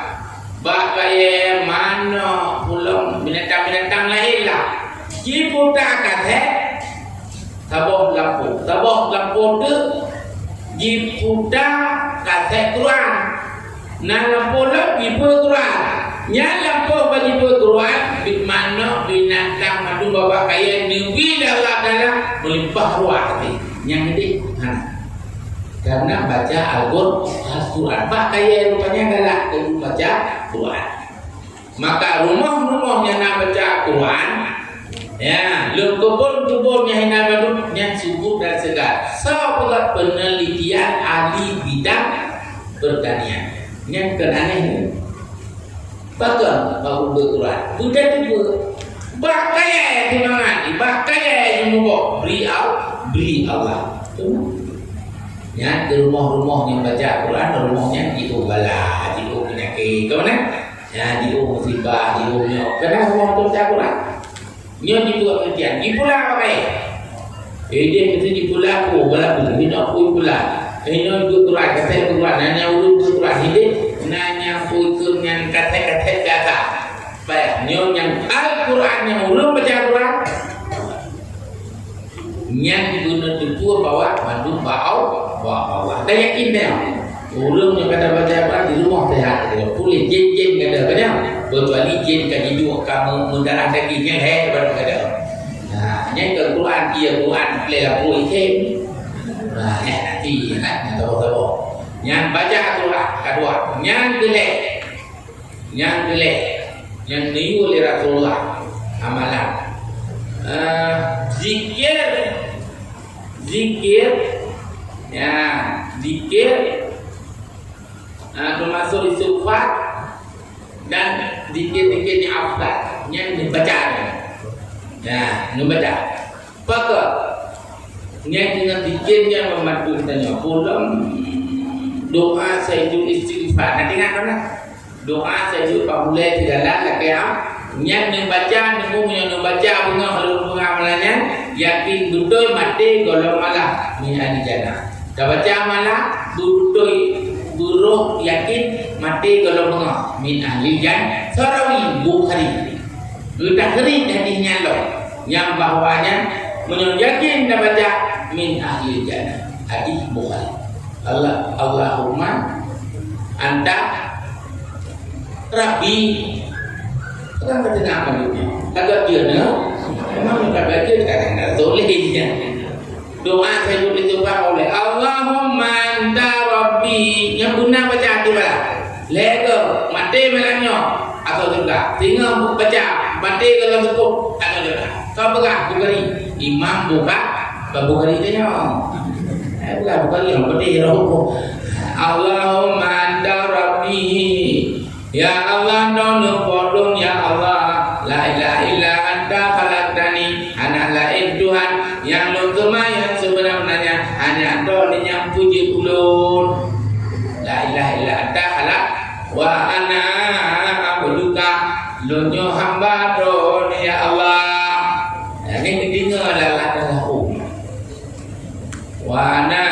Bagai mana pula binatang-binatang lain lah. Di putar kata tabung lampu tu di putar kata Quran. Nah lampu lah di Quran. Nyala po bagi Quran di mana binatang madu bawa kaya newil Allah dalam melimpah ruah yang ini karena baca Al-Quran pak kaya rupanya galak baca Quran. Maka rumah-rumah yang nak baca Quran ya kebun-kebun yang nak madu yang subur dan segar. Sebuah penelitian ahli bidang pertanian yang aneh Bahkan baru berquran sudah juga bakaya di mana bakaya yang mau beri Allah ya di rumah-rumah yang baca Quran rumahnya di ubala di penyakit kemana ya di musibah di nyok karena rumah baca Quran nyok di buat penelitian di pula pakai dia mesti di pula aku bala minok pula nyok di Quran kata Quran nanya urut Quran hidup nanya putus yang kata-kata kata baik yang Al-Quran yang belum baca Quran yang digunakan itu bawa mandu bawa Allah dah yakin dah belum yang kata baca Quran di rumah sehat boleh jin kata kan kecuali jin kan hidup kamu mendarah daging yang hebat kata nah yang Quran dia Quran lelah boleh thêm nah nanti kan tahu yang baca Quran kedua yang gelek yang niu oleh Rasulullah amalan zikir ya zikir termasuk istighfar dan zikir afdal yang dibaca ya membaca maka yang dengan zikir yang membantu kita pulang doa Sayyidul Istighfar. Nanti ingat mana? Doa Sayyidul Pahulai tidak lagi yang membaca, yang membaca bunga amalannya yakin betul mati kalau malah menjadi jannah. Dah baca malah betul buruh yakin mati kalau mengah min ahli jannah sarawi Bukhari. Kita kering hadisnya loh yang bahwanya menyakin dan baca min ahli jannah hadis Bukhari. Allahumma anta Rabbi. Orang kata apa itu? Agak dia memang tak baca kadang-kadang solehnya. Doa saya boleh coba oleh Allahumma anta Rabbi. Yang guna baca hati bala. Lega mati malamnya atau juga tinggal baca mati kalau cukup atau juga. Kau pegang Bukhari. Imam Bukhari tanya. Bukan Bukhari yang penting roh. Allahumma anta Rabbi. Ya Allah nolong podong ya Allah. La ilaha illa anta khalaqtani. Anak lain Tuhan yang lutuma yang sebenarnya hanya Anda yang puji ulun. La ilaha illa anta khalaq wa ana abduka. Lunyo hamba don ya Allah. Ini dengar adalah wa ana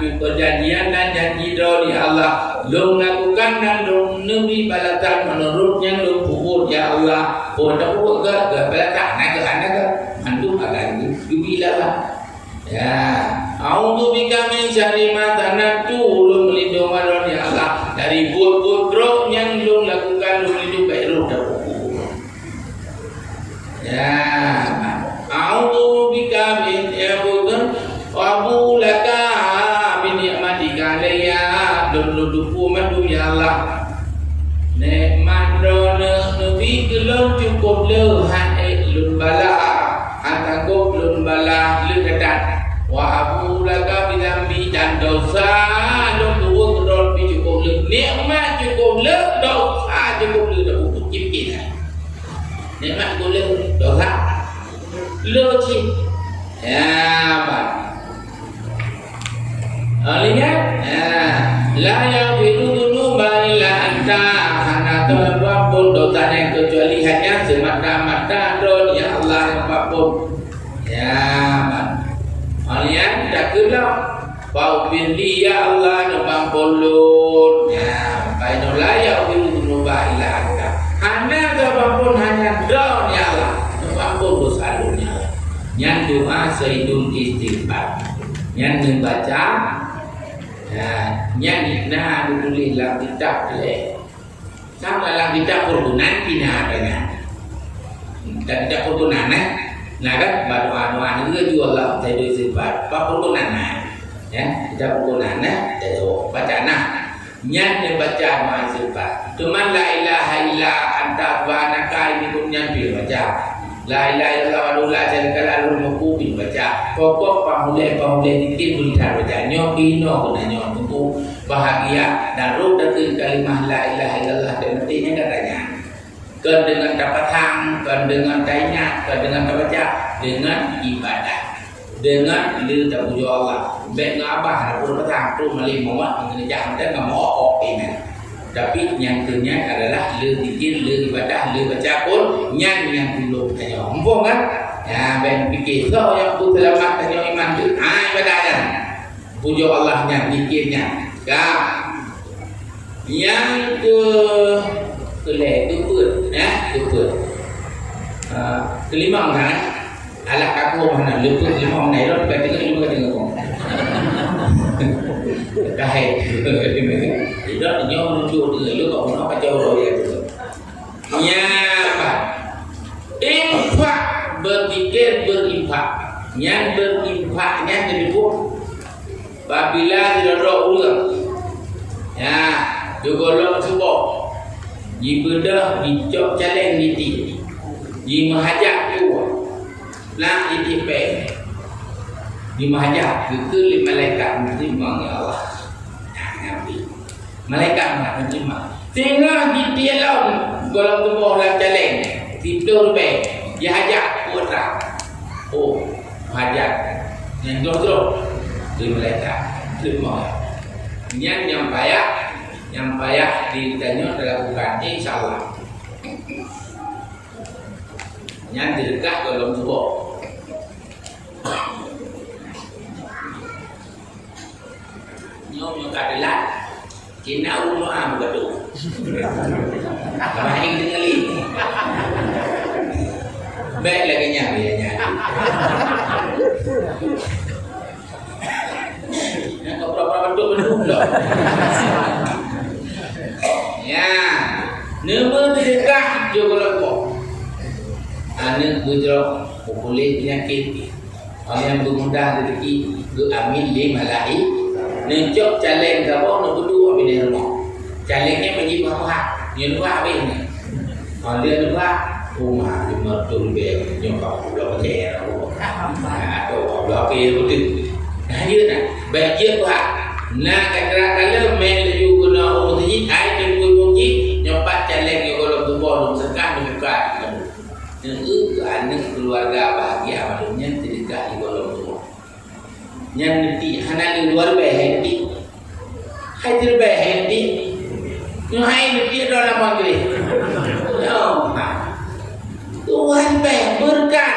perjanjian dan janji dari Allah. Lu lakukan dan lu nabi balasan menurutnya lu kubur ya Allah. Oh tak kubur ke balasan naga mantu akan jubilah. Ya, a'udzubika min syarri ma sanatu. Lu melindungi Allah ya Allah dari buruk yang lu lakukan. Lu melindungi baik lu dah kubur. Ya, a'udzubika min syarri wa bulaka dupu madu ya Allah. Nikmat dona nabi gelon cukup le hai lun bala atagup lun bala le kedat wa abu laka bidambi dan dosa lun dua gedon bi cukup le nikmat cukup le dosa cukup le dak cukup cipin. Nikmat cukup le dosa le cip. Ya bang. Lihat la yaghfiru dzunuba illa anta. Karena Tuhan apapun dosanya kecuali hanya semata-mata don ya Allah apapun. Ya man. Lihat tak kena Faufirli ya Allah nampang lun. Ya baik la yaghfiru dzunuba illa anta. Hanya apapun hanya don ya Allah nampang dosa dunia. Yang doa sayyidul istighfar. Yang membaca yang ditulis dalam kitab le. Sama dalam kitab Qur'an kina adanya. Dan kitab Qur'an nah kan doa-doa itu juga Allah jadi sifat Qur'an ya kitab Qur'an jadi bacaan yang dibaca ma sifat. Cuman la ilaha illa anta wa anaka ini pun yang dibaca. La ilaha illallah wa la syarika lahu al-mulku baca. Pokok pahule dikit bulitan baca nyokino kena nyok bahagia dan ruh dari kalimah la ilaha illallah dan artinya katanya kan dengan dapat hang, kan dengan tanya, kan dengan baca, dengan ibadah, dengan liru tak puji Allah. Baik ngabah ada pun petang tu malih muat mengenai jahat dan ngomong ini. Tapi yang ternyata adalah le zikir, le ibadah, le baca pun yang dulu tanya ompong kan? Ya ben fikir so yang tu selamat tanya iman tu, ibadahnya. Puji Allahnya, zikirnya. Ya. Yang kelima kan? Alah kaku mana lupa lima mana itu berarti kan juga dengan kau. Kahit tidak nyom lucu lu kau nak baca orang ya tu. Ya apa? Infak berzikir berinfak. Yang berinfaknya jadi pun. Apabila tidak ada ulang, ya digolong sebab, jika dicok caleng diti, jika mahajak tu, nak ditipe, di mahajak itu malaikat menerima ya Allah. Nabi, malaikat menerima. Tengah diti alam golong tubuh dalam caleng, tidur be, dihajak putra. Oh, mahajak yang terus. Di mereka terima yang payah ditanya dilakukan insyaallah yang dekat dalam tubuh Nyo kadalat. Kina ulo am gaduh. Baik dengan li. Baik lagi nyari. Yang kau berapa bentuk loh. Ya, nama sedekah juga lekuk. Anak bujro boleh penyakit. Orang yang bermudah rezeki amin li malai. Nejok caleng gabung nak duduk abis di rumah. Calengnya menjadi mahal. Yang dua abis ni. Kalau dia dua, rumah di mertul beg nyokap blok cer. Atau blok kiri betul. Nah dia nak bagian Tuhan. Nah kalau main laju guna umur tinggi, ai tengku mungkin nyopat caleng yang kalau tubuh dalam sekat dibuka. Nengu anak keluarga bahagia maklumnya tidak di dalam tubuh. Yang nanti hana di luar bahaya hai terbaik nanti hai nanti dalam maghrib. Tuhan baik berkat.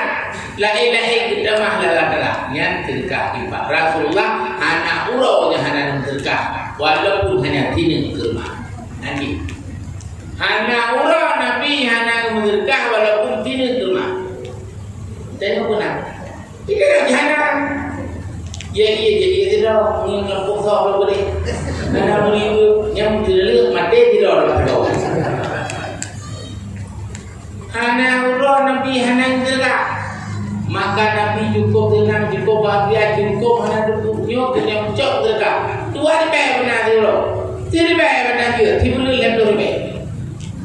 La ilaha illallah la yang terkah ibarat Rasulullah anak uraunya hana terkah walaupun hanya tinin kurma. Nanti hana urau Nabi hana terkah walaupun tinin kurma. Tengok benar. Tidak hana. Jadi tidak mengampun sahur boleh. Karena menipu yang tidak mati tidak ada. Hana urau Nabi hana terkah. Maka Nabi cukup dengan cukup bahagia cukup hana duduknya dengan cok terkah. Tuhan baik benar dulu. Tidak baik benar dia. Tidak boleh lebih baik.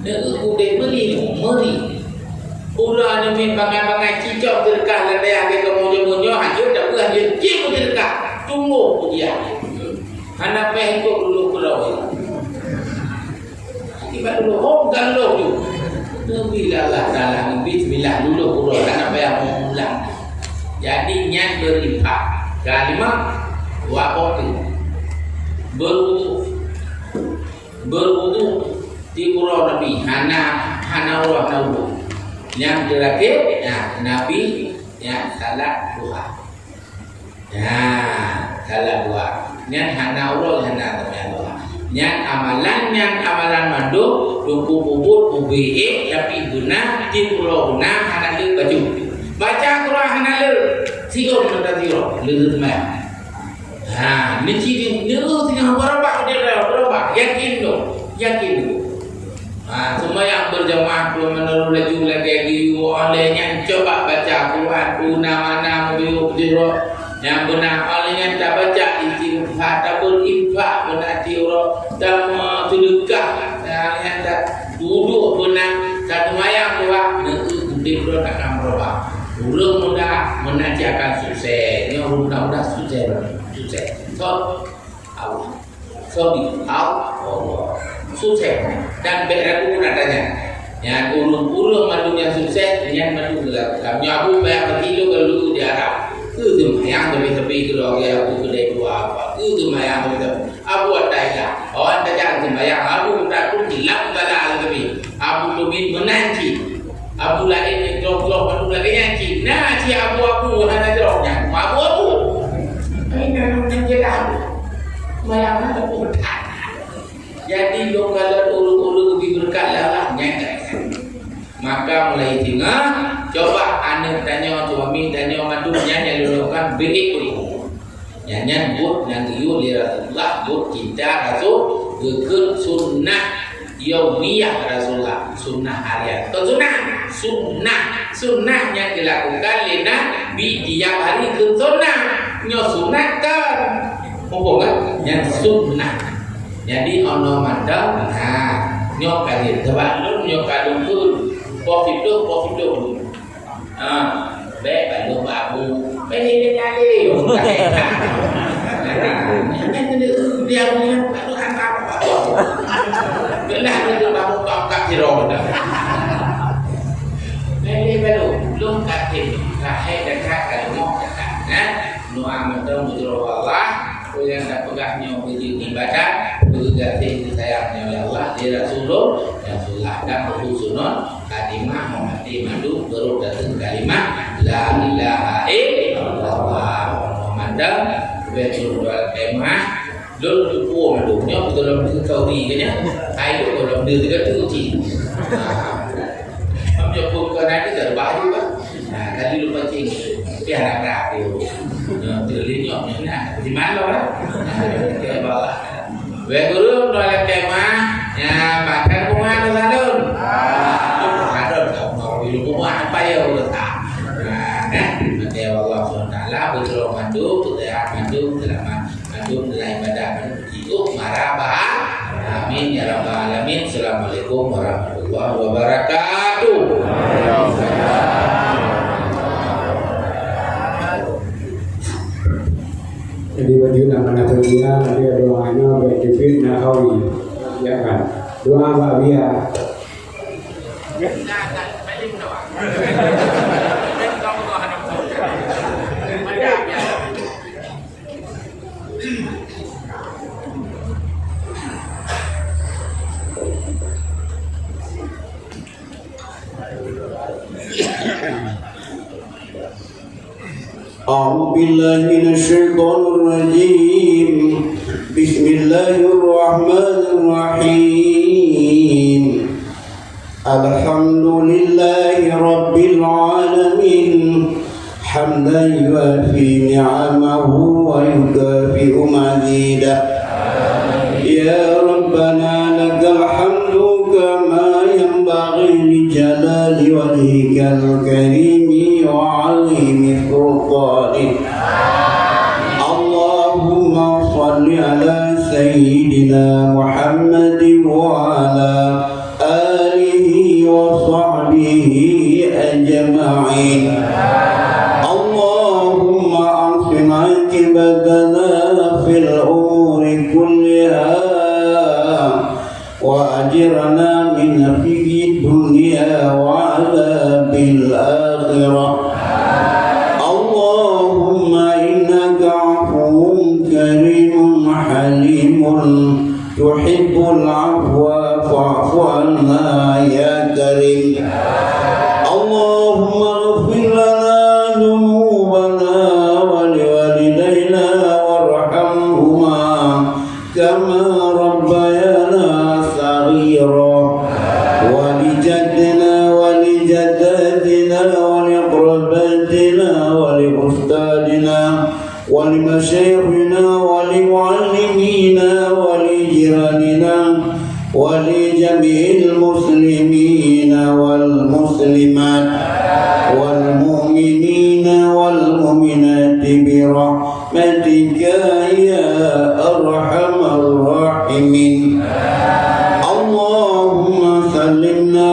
Nak udah beli meri. Ulah Nabi bangai-bangai cicok terkah dan dia ada kemudian hanya tak boleh dia cik terkah. Tunggu dia. Hana baik ikut dulu pulau. Tiba dulu hongkan dulu. Bila Allah Ta'ala bismillah dulu pulau tak payah mengulang. Jadi nyan berinfak kalimah waqti berwudu di pulau Nabi hana Allah Ta'ala yang terakhir ya Nabi ya salat duha. Ya salat duha nyan hana Allah hana Allah nyan amalan madu duku bubut ubi tapi guna di pulau guna hana le baju baca Quran hana le tiga benda tiga le semai ni ciri ni tengah berapa yakin semua yang berjamaah belum menurut lagi olehnya coba baca Quran mana yang benar olehnya tak baca istighfar ataupun infak benar tiura dan sedekah yang tak duduk benar satu mayang tua nanti bro akan berubah urang muda menajakan sukses ni muda sukses so Allah Allah sukses dan beraku nadanya yang urang madu yang sukses yang madu gelap kami aku bayar berkilo kalau di Arab itu yang lebih kalau aku kedai dua apa itu yang lebih aku ada ya orang tak jangan sembahyang aku tak pun hilang bala lebih aku lebih menanti aku lain drop aku lagi nyanyi nah si aku hanya dropnya aku ini yang jelas sembahyang aku jadi lo kalau urut lebih berkat lah nyanyi maka mulai tengah coba anak tanya suami tanya madu nyanyi lakukan baik dulu nyanyi buat nanti you Rasulullah buat kita Rasul gekut sunnah yaumiyah Rasulullah sunnah harian atau sunnah yang dilakukan lena di tiap hari ke sunnah sunatan apa kan yang sunnah jadi ono mandang nyok kali tebak nyok kadung tu Profit dulu. Baik bantu babu. Ini nyali. Dia punya Tuhan apa? Belah itu babu tak kira dah. Ini baru belum kafir. Kahai dekat kalau dekat. Doa mendong berdoa Allah. Yang tak pegahnya beri ibadat, berganti sayangnya oleh Allah di Rasulullah yang sudah dan berhusunon kalimah memati madu baru datang kalimah la ilaha illallah Muhammadan betul kemah Lalu tu puan dulunya betul dalam diri kau ni kan ya. Air tu dalam diri kita tu ti. Macam pun kan ada tak bahaya kan. Kali lu pancing dia harap dia. Terlihat ni di mana lah. Dia bawa. Guru nolak tema ya makan rumah tu sadun. Sadun kau mau ilu rumah apa ya udah tak. Nanti Allah SWT betul mandu kita mandu dalam ibadah itu marabah. Amin ya rabbal alamin. Assalamualaikum warahmatullahi wabarakatuh. Jadi bagi anak dia dia doanya berbeda nahawi ya kan doa Mbak Bia أعوذ بالله من الشيطان الرجيم بسم الله الرحمن الرحيم الحمد لله رب العالمين حمدا يوافي نعمه ويكافئ مزيده يا ربنا لك الحمد كما ينبغي لجلال وجهك الكريم وعظيم سلطانك اللهم صل على سيدنا محمد وعلى آله وصحبه أجمعين اللهم أحسن عاقبتنا في الأمور كلها وأجرنا من خزي الدنيا وعذاب الآخرة اللهم إنك عفو كريم حليم تحب العفو فاعف عنا يا كريم اللهم اغفر لنا ذنوبنا ولوالدينا وارحمهما كما ربيانا صغيرا ولجدنا ولجداتنا ولقرباتنا ولأستاذنا ولمشايخنا ولمعلمينا ولجيراننا ولجميع المسلمين والمسلمات والمؤمنين والمؤمنات برحمتك يا أرحم الراحمين اللهم سلمنا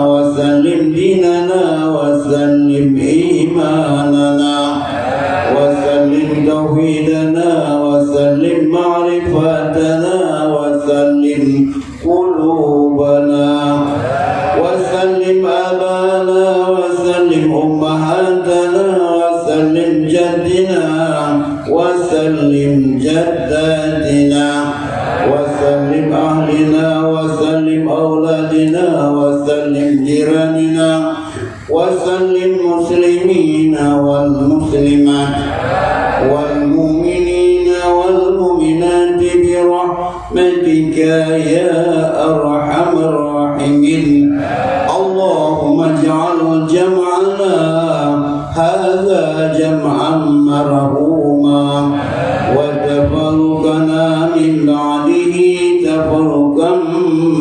وسلم ديننا وسلم إيماننا وسلم توحيدنا وسلم معرفتنا وسلم قلوبنا وسلم آبانا وسلم أمهاتنا وسلم جدنا وسلم جداتنا وسلم أهلنا وسلم أولادنا وسلم جيراننا وسلم مسلمين والمسلمات والمؤمنين والمؤمنات برحمتك يا أرحم الراحمين اللهم اجعل جمعنا هذا جمعا مرحوما وتفرقنا من بعده تفرقا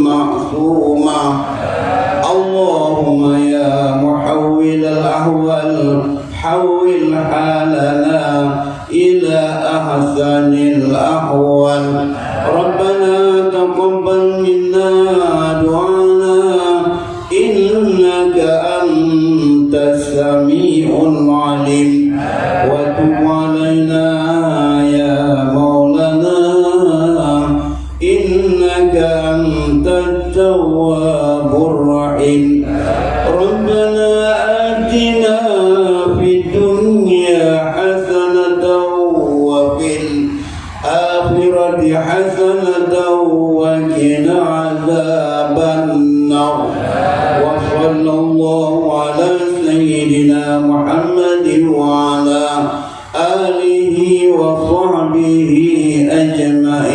معصوما اللهم يا محول الأحوال حول حالنا إلى أحسن الأحوال ربنا تقبل منا دعانا إنك أنت السميع العليم وتب علينا يا مولانا إنك أنت التواب الرحيم ربنا آتنا في الدنيا حسنة وفي الآخرة حسنة وقنا عذاب النار وصلى الله على سيدنا محمد وعلى آله وصحبه أجمعين